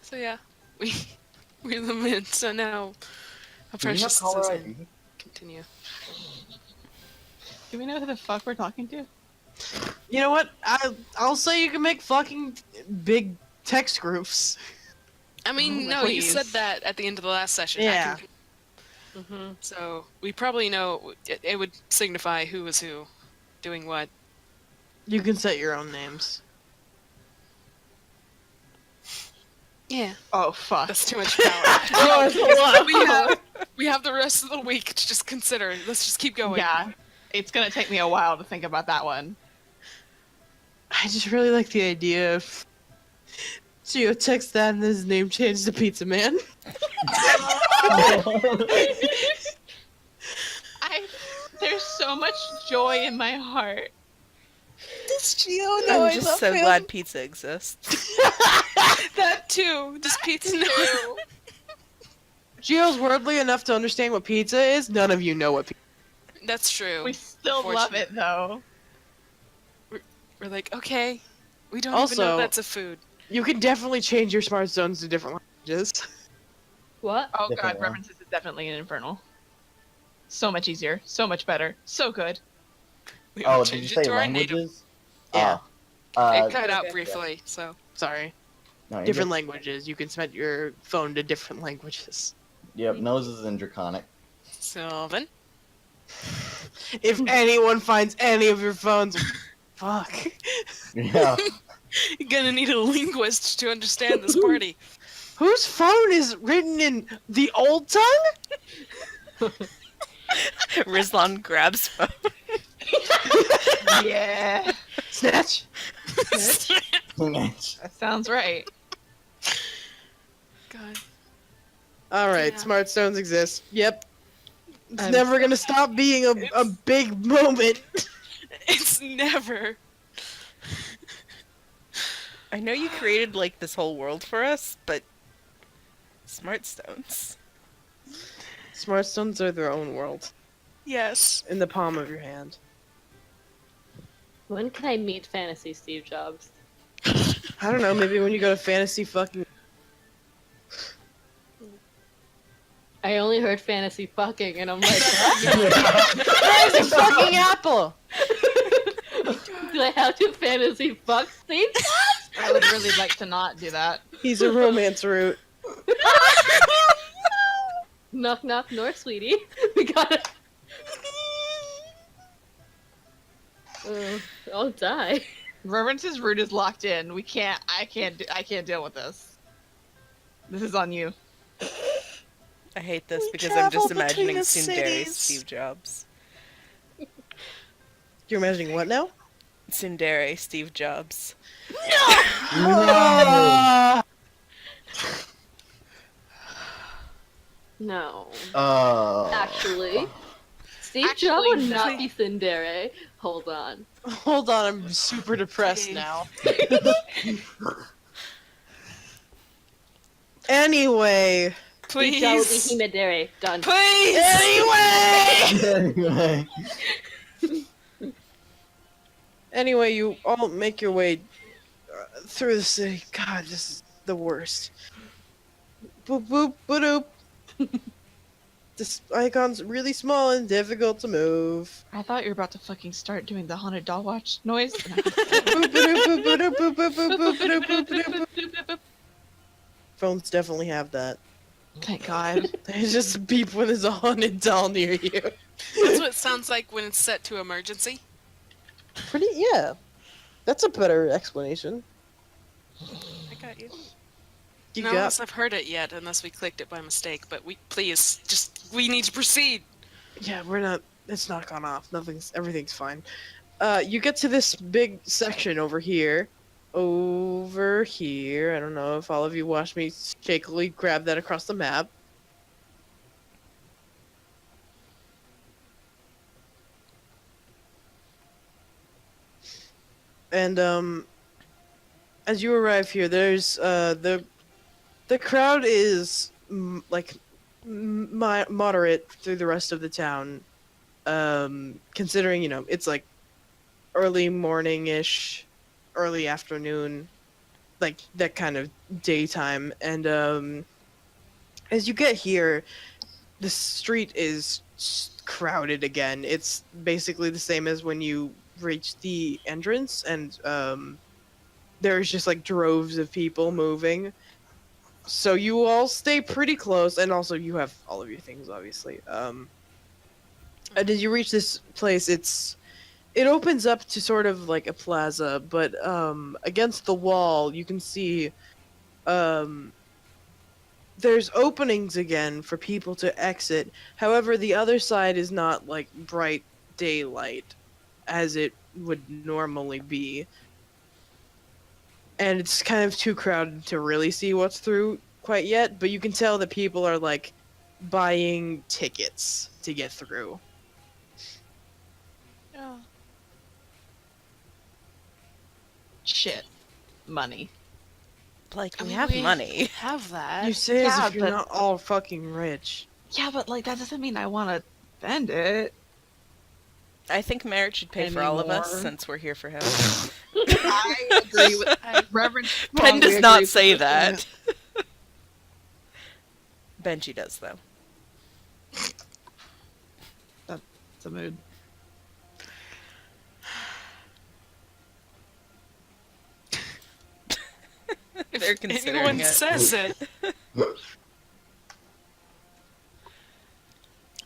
So yeah, we're the mint. So now, a Do you have precious caller doesn't ID? continue. Do we know who the fuck we're talking to? You know what? I'll say you can make fucking big text groups. I mean, Oh, no, you please. said that at the end of the last session. I Yeah. can- Mm-hmm. So we probably know it would signify who was who, doing what. You can set your own names. Yeah, Oh fuck. that's too much power. Oh, it's a lot. we have the rest of the week to just consider. Let's just keep going. Yeah. It's gonna take me a while to think about that one. I just really like the idea of Geo text that and his name changed to Pizza Man. There's There's so much joy in my heart. Does Geo know I'm I just love so him? glad pizza exists. That too. Does pizza know? Gio's worldly enough to understand what pizza is. None of you know what pizza That's true. We still love it Unfortunately. though. We're like, okay, we don't even Also- know that's a food. You can definitely change your smart zones to different languages. What? Oh Different god, one. references is definitely an infernal. So much easier, so much better, so good. We Oh, will did you change it say to our native. languages? Yeah. Oh. It cut out Okay. briefly, so. Sorry. No, you're Different good. languages. You can set your phone to different languages. Yep, noses and draconic. Sylvan. If anyone finds any of your phones, fuck. Yeah. You're gonna need a linguist to understand this party. Whose phone is written in the old tongue? Rizlan grabs phone. Yeah, Snatch. that sounds right. God. All right, Yeah. smart stones exist. Yep. It's I'm never gonna stop being a big moment. It's never. I know you created like this whole world for us, but smart stones. Smart stones are their own world Yes. in the palm of your hand. When can I meet Fantasy Steve Jobs? I don't know. Maybe when you go to fantasy fucking. I only heard fantasy fucking, and I'm like, Fantasy fucking apple. do I have to fantasy fuck Steve? I would really like to not do that. He's a romance root. Knock knock, nor sweetie. We gotta. I'll die. Reverence's root is locked in. We can't. I can't deal with this. This is on you. I hate this We because I'm just travel between imagining the Tsundere cities. Steve Jobs. You're imagining what now? Tsundere Steve Jobs. Ah! No. Oh. Actually, Steve Actually, Jobs would no. not be Tsundere. Hold on. Hold on, I'm super depressed Please. now. Anyway. Steve Jobs Please. would be Himedere. Done. Please. Anyway! Anyway, you all make your way through the city. God, this is the worst. Boop boop boop. This icon's really small and difficult to move. I thought you were about to fucking start doing the haunted doll watch noise. Boop, boop, boop, boop, boop, boop, boop, boop, boop, boop, boop, boop. Phones definitely have that. Thank God. They just beep when there's a haunted doll near you. That's what it sounds like when it's set to emergency. Pretty, yeah. That's a better explanation. I got you. You No, got. unless I've heard it yet, unless we clicked it by mistake. But we need to proceed. Yeah, we're not. It's not gone off. Everything's fine. You get to this big section over here. Over here. I don't know if all of you watched me shakily grab that across the map. And as you arrive here, there's the crowd is moderate through the rest of the town. Considering it's like early morning-ish, early afternoon, like that kind of daytime. And as you get here, the street is crowded again. It's basically the same as when you reach the entrance, and there's just like droves of people moving. So you all stay pretty close, and also you have all of your things, obviously. And as you reach this place, it opens up to sort of like a plaza, but against the wall you can see there's openings again for people to exit. However, the other side is not like bright daylight as it would normally be. And it's kind of too crowded to really see what's through quite yet, but you can tell that people are like buying tickets to get through. Oh. Shit. Money. Like, I we mean, have money. have that. You say as yeah, if you're but- not all fucking rich. Yeah, but like that doesn't mean I want to spend it I think Merritt should pay for all of us anymore. since we're here for him. I agree with Reverend. Penn does strongly not agrees say with this that. Benji does, though. one. It's a mood. If They're considering anyone it. says it.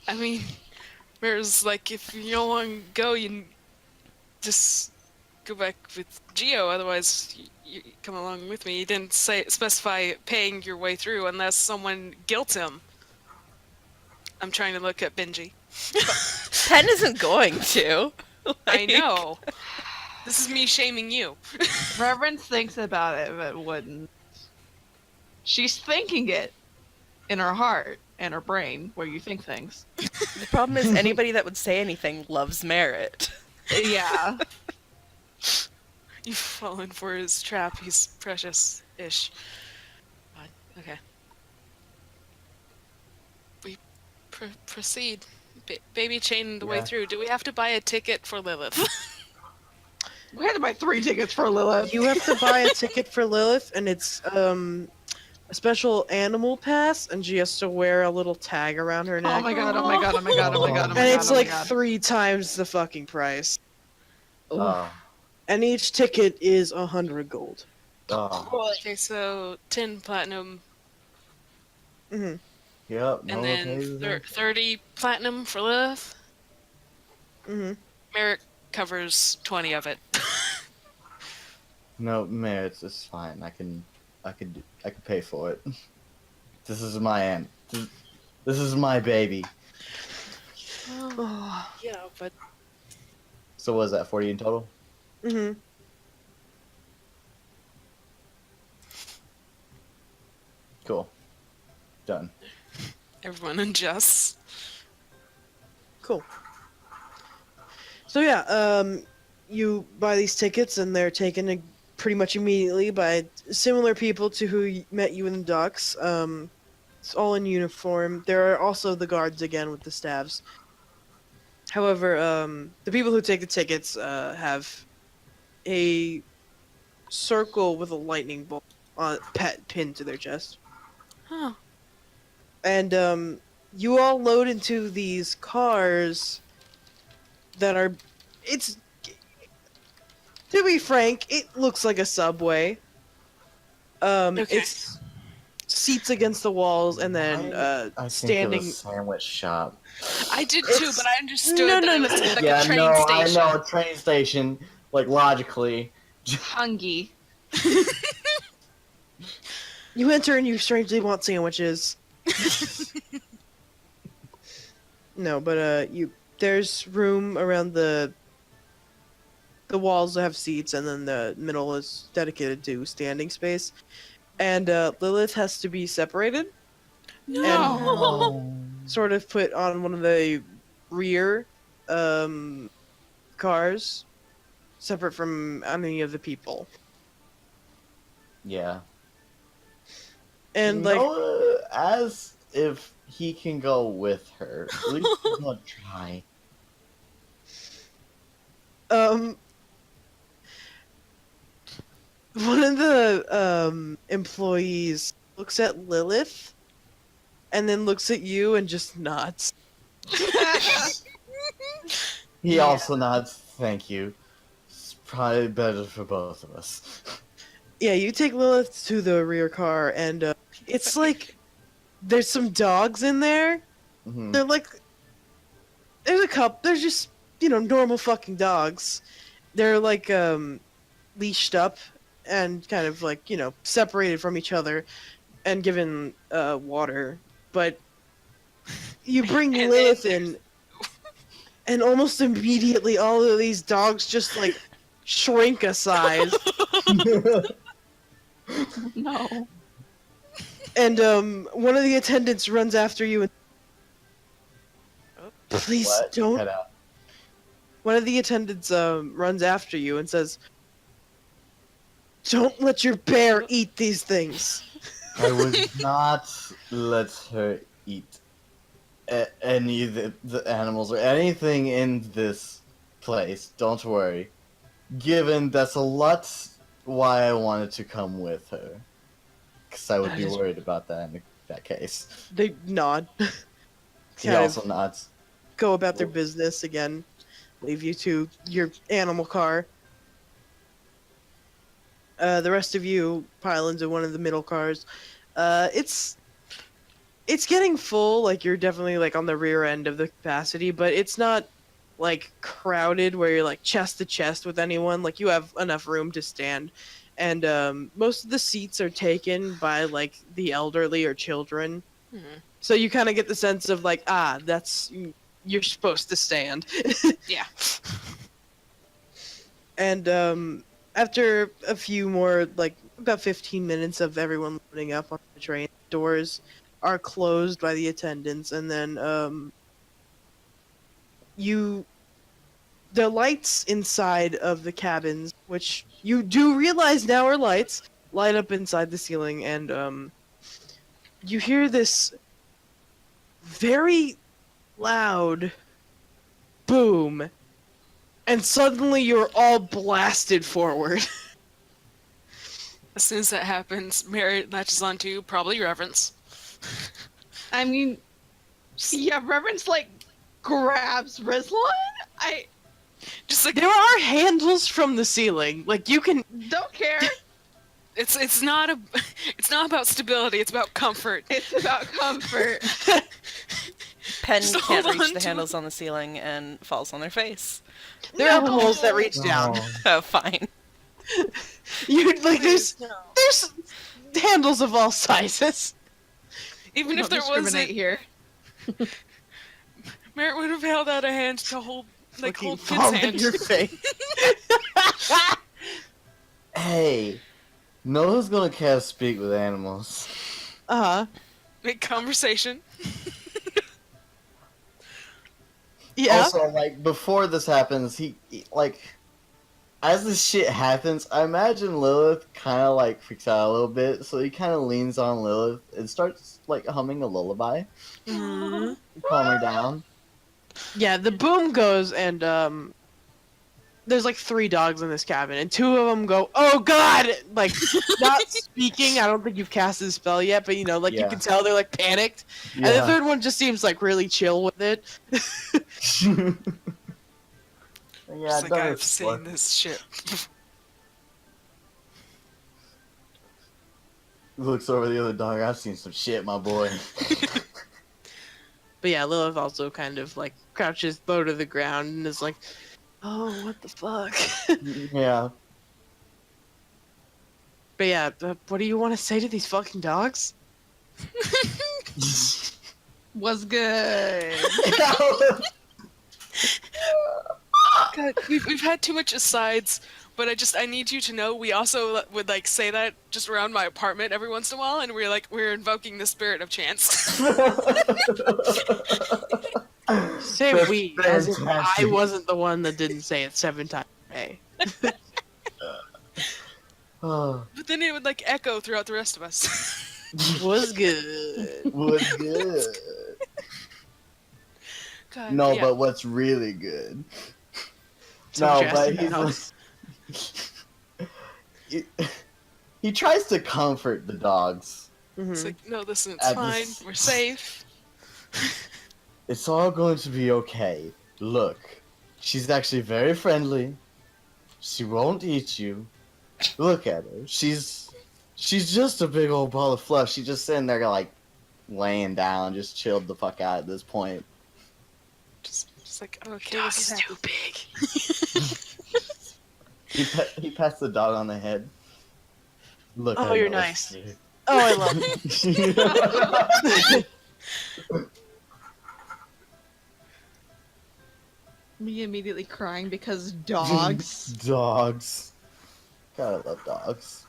I mean, whereas, like, if you don't want to go, you just go back with Geo. Otherwise, you come along with me. You didn't specify paying your way through unless someone guilts him. I'm trying to look at Benji. Penn isn't going to. I Like, know. This is me shaming you. Reverence thinks about it, but wouldn't. She's thinking it in her heart and her brain, where you think things. The problem is anybody that would say anything loves Merritt. Yeah. You've fallen for his trap. He's precious-ish. Okay. We proceed. Baby chain the way Yeah. through. Do we have to buy a ticket for Lilith? We had to buy 3 tickets for Lilith. You have to buy a ticket for Lilith, and it's a special animal pass, and she has to wear a little tag around her neck. Oh my god, oh my god, oh my god, oh my god, oh my And god. it's oh my like god. 3 times the fucking price. Oh, And each ticket is 100 gold. oh. Okay, so 10 platinum, Hmm. Yep. and then 30 platinum for Lilith. Hmm. Merrick covers 20 of it. No, Merritt, it's fine. I can pay for it. This is my aunt. This is my baby. Yeah, but So what is that, 40 in total? Hmm. Cool. Done. everyone adjusts. Cool. So yeah, you buy these tickets, and they're taken pretty much immediately by similar people to who met you in the docks. It's all in uniform. There are also the guards again with the staves. However, the people who take the tickets have a circle with a lightning bolt pinned to their chest. Huh. And you all load into these cars that are, it's, to be frank, it looks like a subway. Okay. It's seats against the walls, and then I think standing. it was a sandwich shop. I did too, but I understood No, that no, it no. was like Yeah, a train no, station. I know, train station. Like, logically. Hungy. You enter and you strangely want sandwiches. No, but there's room around the walls that have seats, and then the middle is dedicated to standing space. And Lilith has to be separated, No. sort of put on one of the rear cars, separate from any of the people. Yeah. And like, as if he can go with her. At least he's gonna try. one of the employees looks at Lilith, and then looks at you and just nods. He Yeah. also nods, thank you. It's probably better for both of us. Yeah, you take Lilith to the rear car, and it's like there's some dogs in there. Mhm. They're like, there's a couple. They're just normal fucking dogs. They're like leashed up and kind of like separated from each other and given water. But you bring And Lilith then in, and almost immediately all of these dogs just like shrink a size. No. And one of the attendants runs after you and please What? don't. Cut out. one of the attendants runs after you and says, "Don't let your bear eat these things." I would not let her eat any of the animals or anything in this place. Don't worry. Given that's a lot why I wanted to come with her. Because I would That be is- worried about that in that case. They nod, He kind also of nods. go about their business again, leave you to your animal car. The rest of you pile into one of the middle cars. It's getting full. Like you're definitely like on the rear end of the capacity, but it's not like crowded where you're like chest to chest with anyone. Like you have enough room to stand, and most of the seats are taken by like the elderly or children. Mhm. So you kind of get the sense of like, that's you're supposed to stand. Yeah. And after a few more, like about 15 minutes of everyone loading up on the train, doors are closed by the attendants, and then you the lights inside of the cabins, which you do realize now are lights, light up inside the ceiling, and you hear this very loud boom, and suddenly you're all blasted forward. As soon as that happens, Mary latches onto probably Reverence. I mean, yeah, Reverence like grabs Rizlan. I Just like There are handles from the ceiling. Like you can. don't care. it's not it's not about stability. It's about comfort. It's about comfort. Pen Just can't hold reach on the to handles on the ceiling and falls on their face. There are No! holes that reach down. Oh, fine. You like there's No. there's handles of all sizes. Even if Don't there discriminate wasn't, here. Merritt would have held out a hand to hold, like Fucking hold fall Kid's in hand. your face. Hey, Noah's gonna cast speak with animals. Uh-huh. Make conversation. Yeah. Also, like before this happens, like as this shit happens, I imagine Lilith kind of like freaks out a little bit, so he kind of leans on Lilith and starts like humming a lullaby, Mhm. to calm her down. Yeah, the boom goes, and there's like 3 dogs in this cabin, and 2 of them go, "Oh God!" Like not speaking. I don't think you've cast the spell yet, but you know, like you Yeah. can tell they're like panicked. And the Yeah. third one just seems like really chill with it. Yeah, Just I've like done I've this before. seen this shit. Looks over the other dog. I've seen some shit, my boy. But yeah, Lilith also kind of like crouches low to the ground and is like, "Oh, what the fuck?" Yeah. But yeah, what do you want to say to these fucking dogs? Was good. God, we've had too much asides, but I need you to know we also would like say that just around my apartment every once in a while, and we're invoking the spirit of chance. Say That's we, as if I fantastic. wasn't the one that didn't say it 7 times a day. Oh, But then it would like echo throughout the rest of us. Was good. was good. God, No, yeah. but what's really good? Some No, but Chastity he's dogs. he tries to comfort the dogs. It's Mhm. like, no, listen, it's At fine. this- We're safe. It's all going to be okay. Look, she's actually very friendly. She won't eat you. Look at her. She's just a big old ball of fluff. She's just sitting there like laying down, just chilled the fuck out at this point. Just like, okay, Dog this is is too big. He pats the dog on the head. Look, Oh, I you're know nice. it's Oh, I love it. Me immediately crying because dogs. Dogs. Gotta love dogs.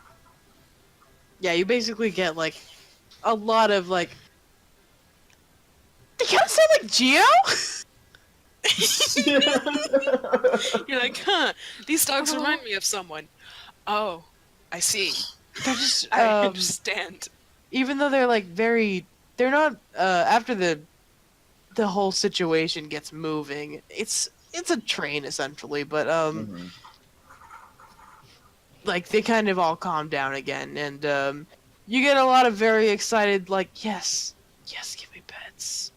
Yeah, you basically get like a lot of like. They kind of sound like Geo. You're like, huh, these dogs remind me of someone. Oh, I see. They're just I understand. even though they're like they're not after the whole situation gets moving. It's a train essentially, but Mhm. like they kind of all calm down again, and you get a lot of very excited like yes, give me pets.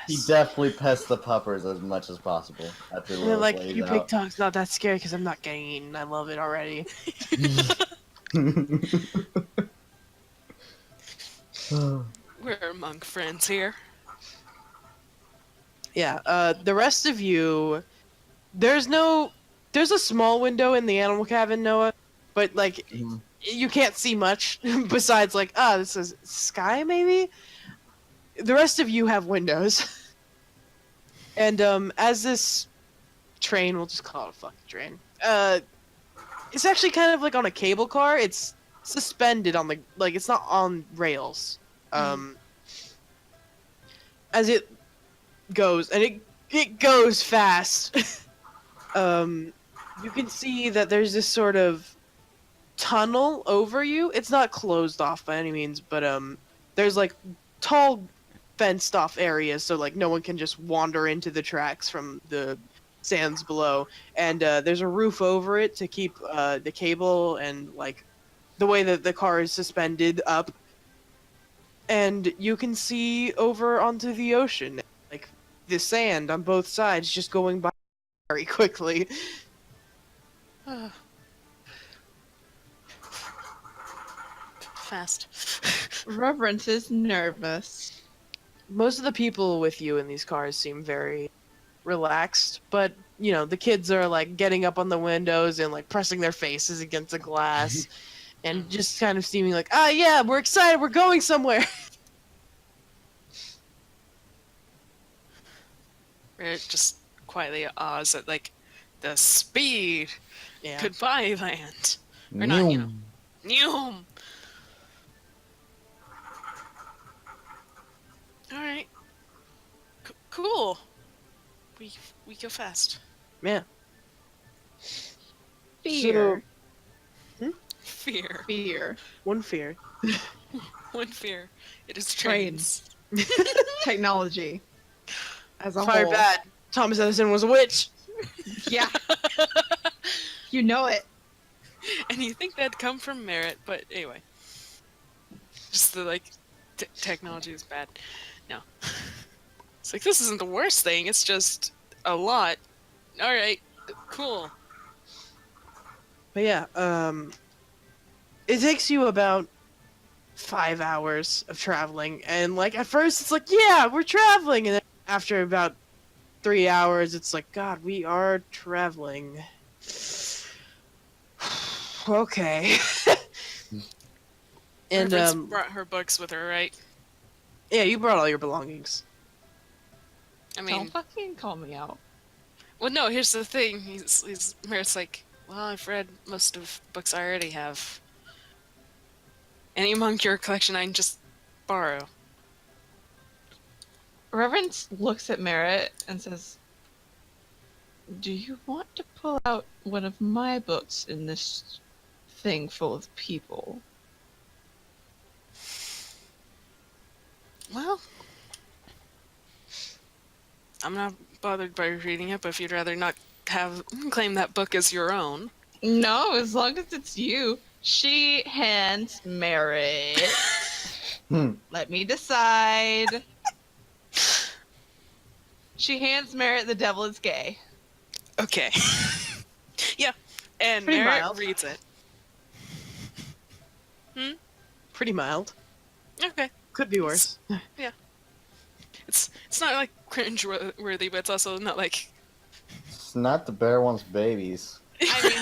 He Yes. definitely pets the puppers as much as possible after And they're Lilith like, lays your big out. dog's not that scary because I'm not getting eaten. I love it already. We're among friends here. Yeah. The rest of you, there's a small window in the animal cabin, Noah, but like Mhm. you can't see much besides like this is sky maybe. The rest of you have windows, and as this train, we'll just call it a fucking train. It's actually kind of like on a cable car. It's suspended on the like it's not on rails. Um, as it goes, and it goes fast. um, you can see that there's this sort of tunnel over you. It's not closed off by any means, but there's like tall fenced off areas so like no one can just wander into the tracks from the sands below. And there's a roof over it to keep the cable and like the way that the car is suspended up. And you can see over onto the ocean, like the sand on both sides just going by very quickly. Fast. Reverence is nervous. Most of the people with you in these cars seem very relaxed, but you know, the kids are like getting up on the windows and like pressing their faces against the glass and just kind of seeming like, yeah, we're excited, we're going somewhere. It just quietly awes at like the speed. Yeah. Goodbye, land. Or not, you know. Neum. All right. Cool. We go fast. Yeah. Fear. Fear. Fear. One fear. One fear. It is Trains. trains. Technology. As a Fire whole. bad. Thomas Edison was a witch. Yeah. You know it. And you think that'd come from merit, but anyway. Just the like technology is bad. No. It's like this isn't the worst thing, it's just a lot. Alright, cool. But yeah, it takes you about 5 hours of traveling, and like at first it's like, yeah, we're traveling, and then after about 3 hours, it's like, God, we are traveling. Okay. And Reverence brought her books with her, right? yeah, you brought all your belongings. I mean, Don't fucking call me out. well, no. Here's the thing. Merit's like, well, I've read most of books I already have. Any among your collection I can just borrow. Reverence looks at Merritt and says, "Do you want to pull out one of my books in this thing full of people?" Well, I'm not bothered by reading it, but if you'd rather not claim that book as your own. No, as long as it's you. She hands Merritt. Let me decide. She hands Merritt The Devil is Gay. Okay. Yeah, and Pretty Merit mild. reads it. Pretty mild. Okay. Could be worse. It's not like cringe worthy, but it's also not like It's not the bear wants babies. I mean, he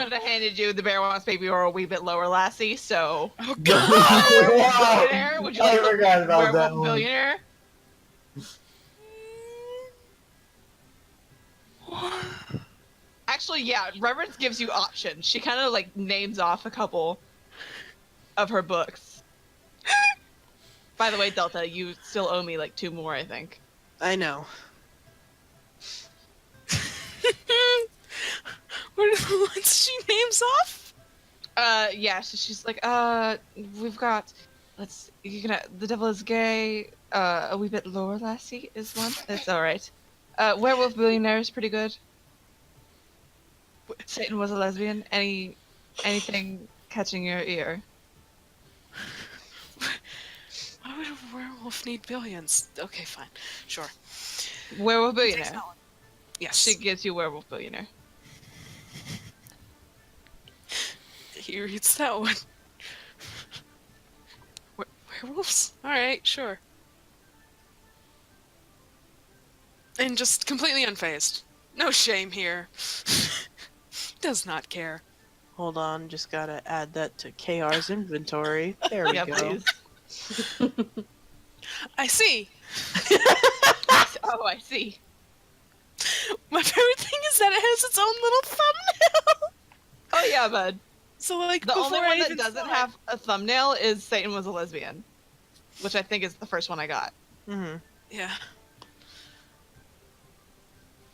could have handed you The Bear Wants Baby or a wee bit lower, Lassie, so... oh Wow! Billionaire? Would you I like the forgot about Werewolf that one. Billionaire? Actually, yeah, Reverence gives you options. She kind of, like, names off a couple of her books. By the way, Delta, you still owe me, like, 2 more, I think. I know. What are the ones she names off? Yeah, so she's like, we've got, the devil is gay, a wee bit lower lassie is one. It's alright. Werewolf billionaire is pretty good. Satan was a lesbian. Anything catching your ear? Why would a werewolf need billions? Okay, fine. Sure. Werewolf Takes billionaire. that one. Yes. She gives you werewolf billionaire. He reads that one. Werewolves? Alright, sure. And just completely unfazed. No shame here. Does not care. Hold on, just gotta add that to KR's inventory. There we Yeah, go. please. I see. Oh, I see. My favorite thing is that it has its own little thumbnail. Oh yeah, bud. So like The only before I one that even doesn't saw it- have a thumbnail is Satan was a lesbian, which I think is the first one I got. Mm-hmm. Yeah.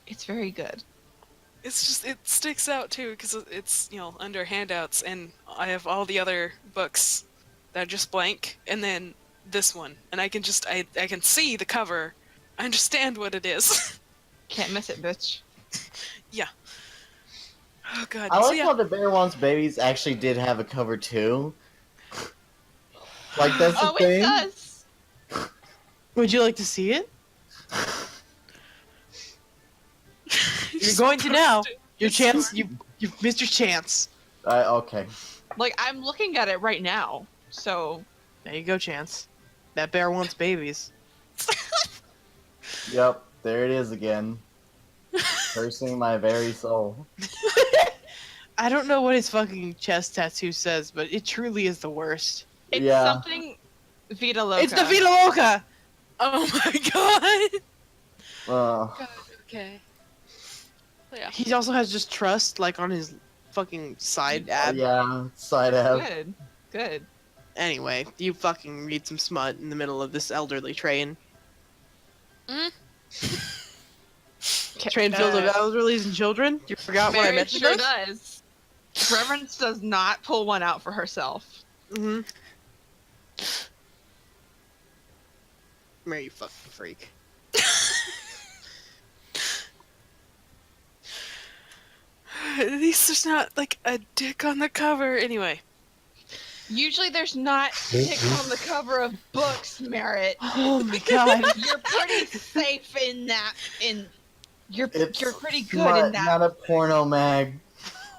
It's very good. It's just it sticks out too because it's under handouts and I have all the other books that are just blank and then this one and I can just I can see the cover. I understand what it is. Can't miss it, bitch. Oh god. I So like yeah. how the Bear Wants Babies actually did have a cover too. Like that's the Oh, it thing. does. Would you like to see it? You're Just going to now. post it. Your It's chance. sorry. You've missed your chance. Okay. Like I'm looking at it right now. So There you go, Chance. That bear wants babies. Yep. There it is again. Cursing my very soul. I don't know what his fucking chest tattoo says, but it truly is the worst. it's Yeah. something Vita Loca. It's the Vita Loca! Oh my god. Uh, Okay. Yeah. He also has just trust, like, on his fucking side ab. yeah. Side ab. Good. Good. Anyway, you fucking read some smut in the middle of this elderly train. Train filled with elderlies and children? You forgot what I Mary mentioned? sure does. Reverence does not pull one out for herself. Mm-hmm. Mary, you fucking freak. At least there's not like a dick on the cover. Anyway. Usually there's not dicks on the cover of books, Merritt. Oh my god. You're pretty safe in that. You're pretty good not, in that. Not a porno mag.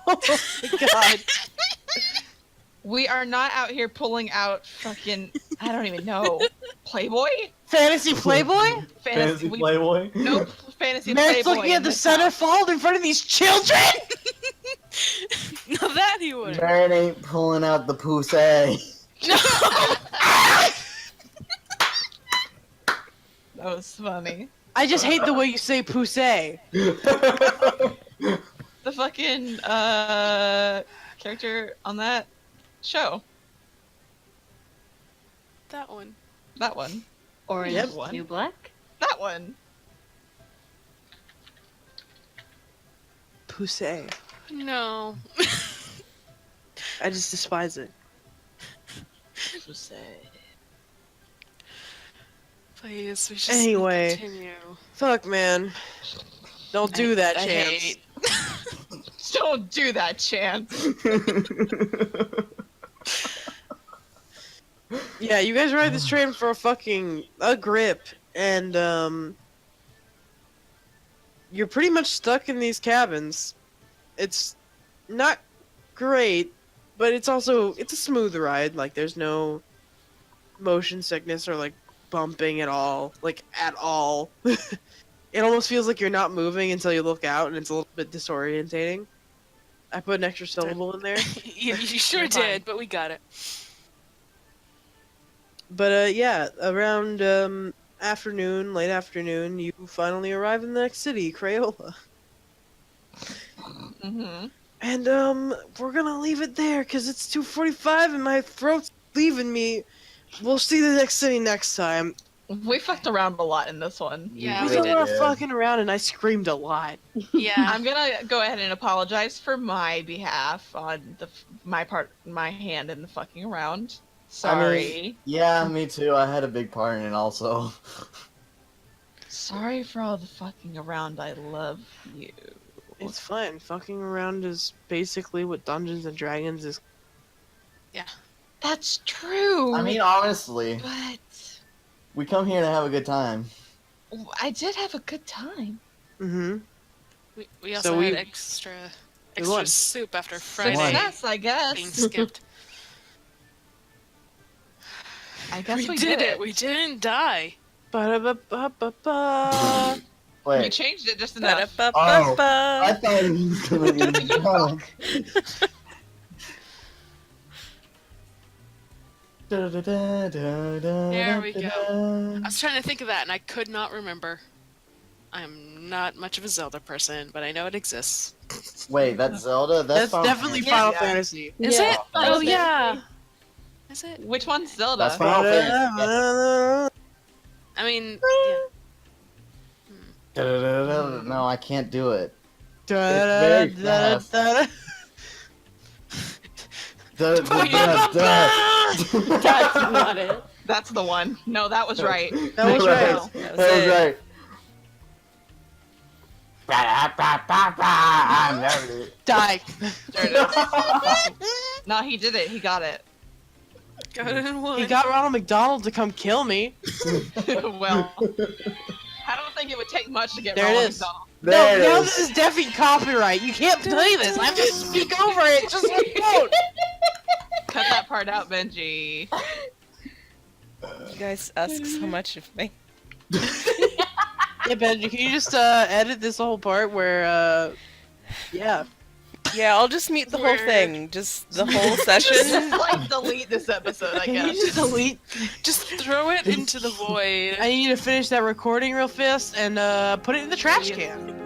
Oh my god. We are not out here pulling out fucking, I don't even know, Playboy? Fantasy Playboy? Fantasy we- Playboy. Nope, fantasy Mary's Playboy. looking in at the this house. centerfold in front of these children! Now that he would. Barrett ain't pulling out the pussy. That was funny. I just hate the way you say poussey. The fucking character on that show. That one. That one. Orange Yep. is the New Black? That one. Poussey. No. I just despise it. Please, we just Anyway. continue. Fuck, man. Don't do that, I Chance. hate- Don't do that, Chance. Yeah, you guys ride this train for a grip, and you're pretty much stuck in these cabins. It's not great, but it's a smooth ride. Like, there's no motion sickness or like bumping at all. It almost feels like you're not moving until you look out, and it's a little bit disorientating. I put an extra syllable in there. You sure You're fine. did, but we got it. But yeah, around late afternoon, you finally arrive in the next city, Crayola. Mm-hmm. And we're gonna leave it there because it's 2:45 and my throat's leaving me. We'll see the next city next time. We fucked around a lot in this one. Yeah, We we did a did. lot of fucking around, and I screamed a lot. Yeah. I'm gonna go ahead and apologize for my behalf on my part, my hand in the fucking around. Sorry. Yeah, me too. I had a big part in it also. Sorry for all the fucking around. I love you. It's fun. Fucking around is basically what Dungeons and Dragons is. That's true. I mean, honestly, but we come here to have a good time. I did have a good time. Mm-hmm. We also So had we- extra we won. soup after Friday Success, I being guess. skipped. I guess we did it. We didn't die. Ba-da-ba-ba-ba-ba. You Wait, changed it just enough. I Ba-da-ba-ba-ba. thought it was gonna be wrong. There we go. I was trying to think of that, and I could not remember. I'm not much of a Zelda person, but I know it exists. Wait, that's Zelda? That's Final definitely Fantasy. Final Yeah. Fantasy. Is Yeah, it? Final Oh yeah. Fantasy. Is it? Which one's Zelda? That's Final Fantasy. I mean, yeah. No, I can't do it. Da-da-da-da-da. It's very fast. That's not it. That's the one. No, that was right. That was right. That was right. I'm nervous. Die. There it is. No, he did it. He got it. Got it in one. He got Ronald McDonald to come kill me. Well, I don't think it would take much to get There it Ronald is. McDonald. There No, now it this is. is definitely copyright. You can't play this. I have to speak over it. Just like quote. Cut that part out, Benji. You guys ask so much of me. Yeah, Benji, can you just edit this whole part where yeah. Yeah, I'll just mute the whole Weird. thing. Just the whole session. Just like delete this episode, I Can you guess. just delete? Just throw it into the void. I need you to finish that recording real fast and put it in the trash can.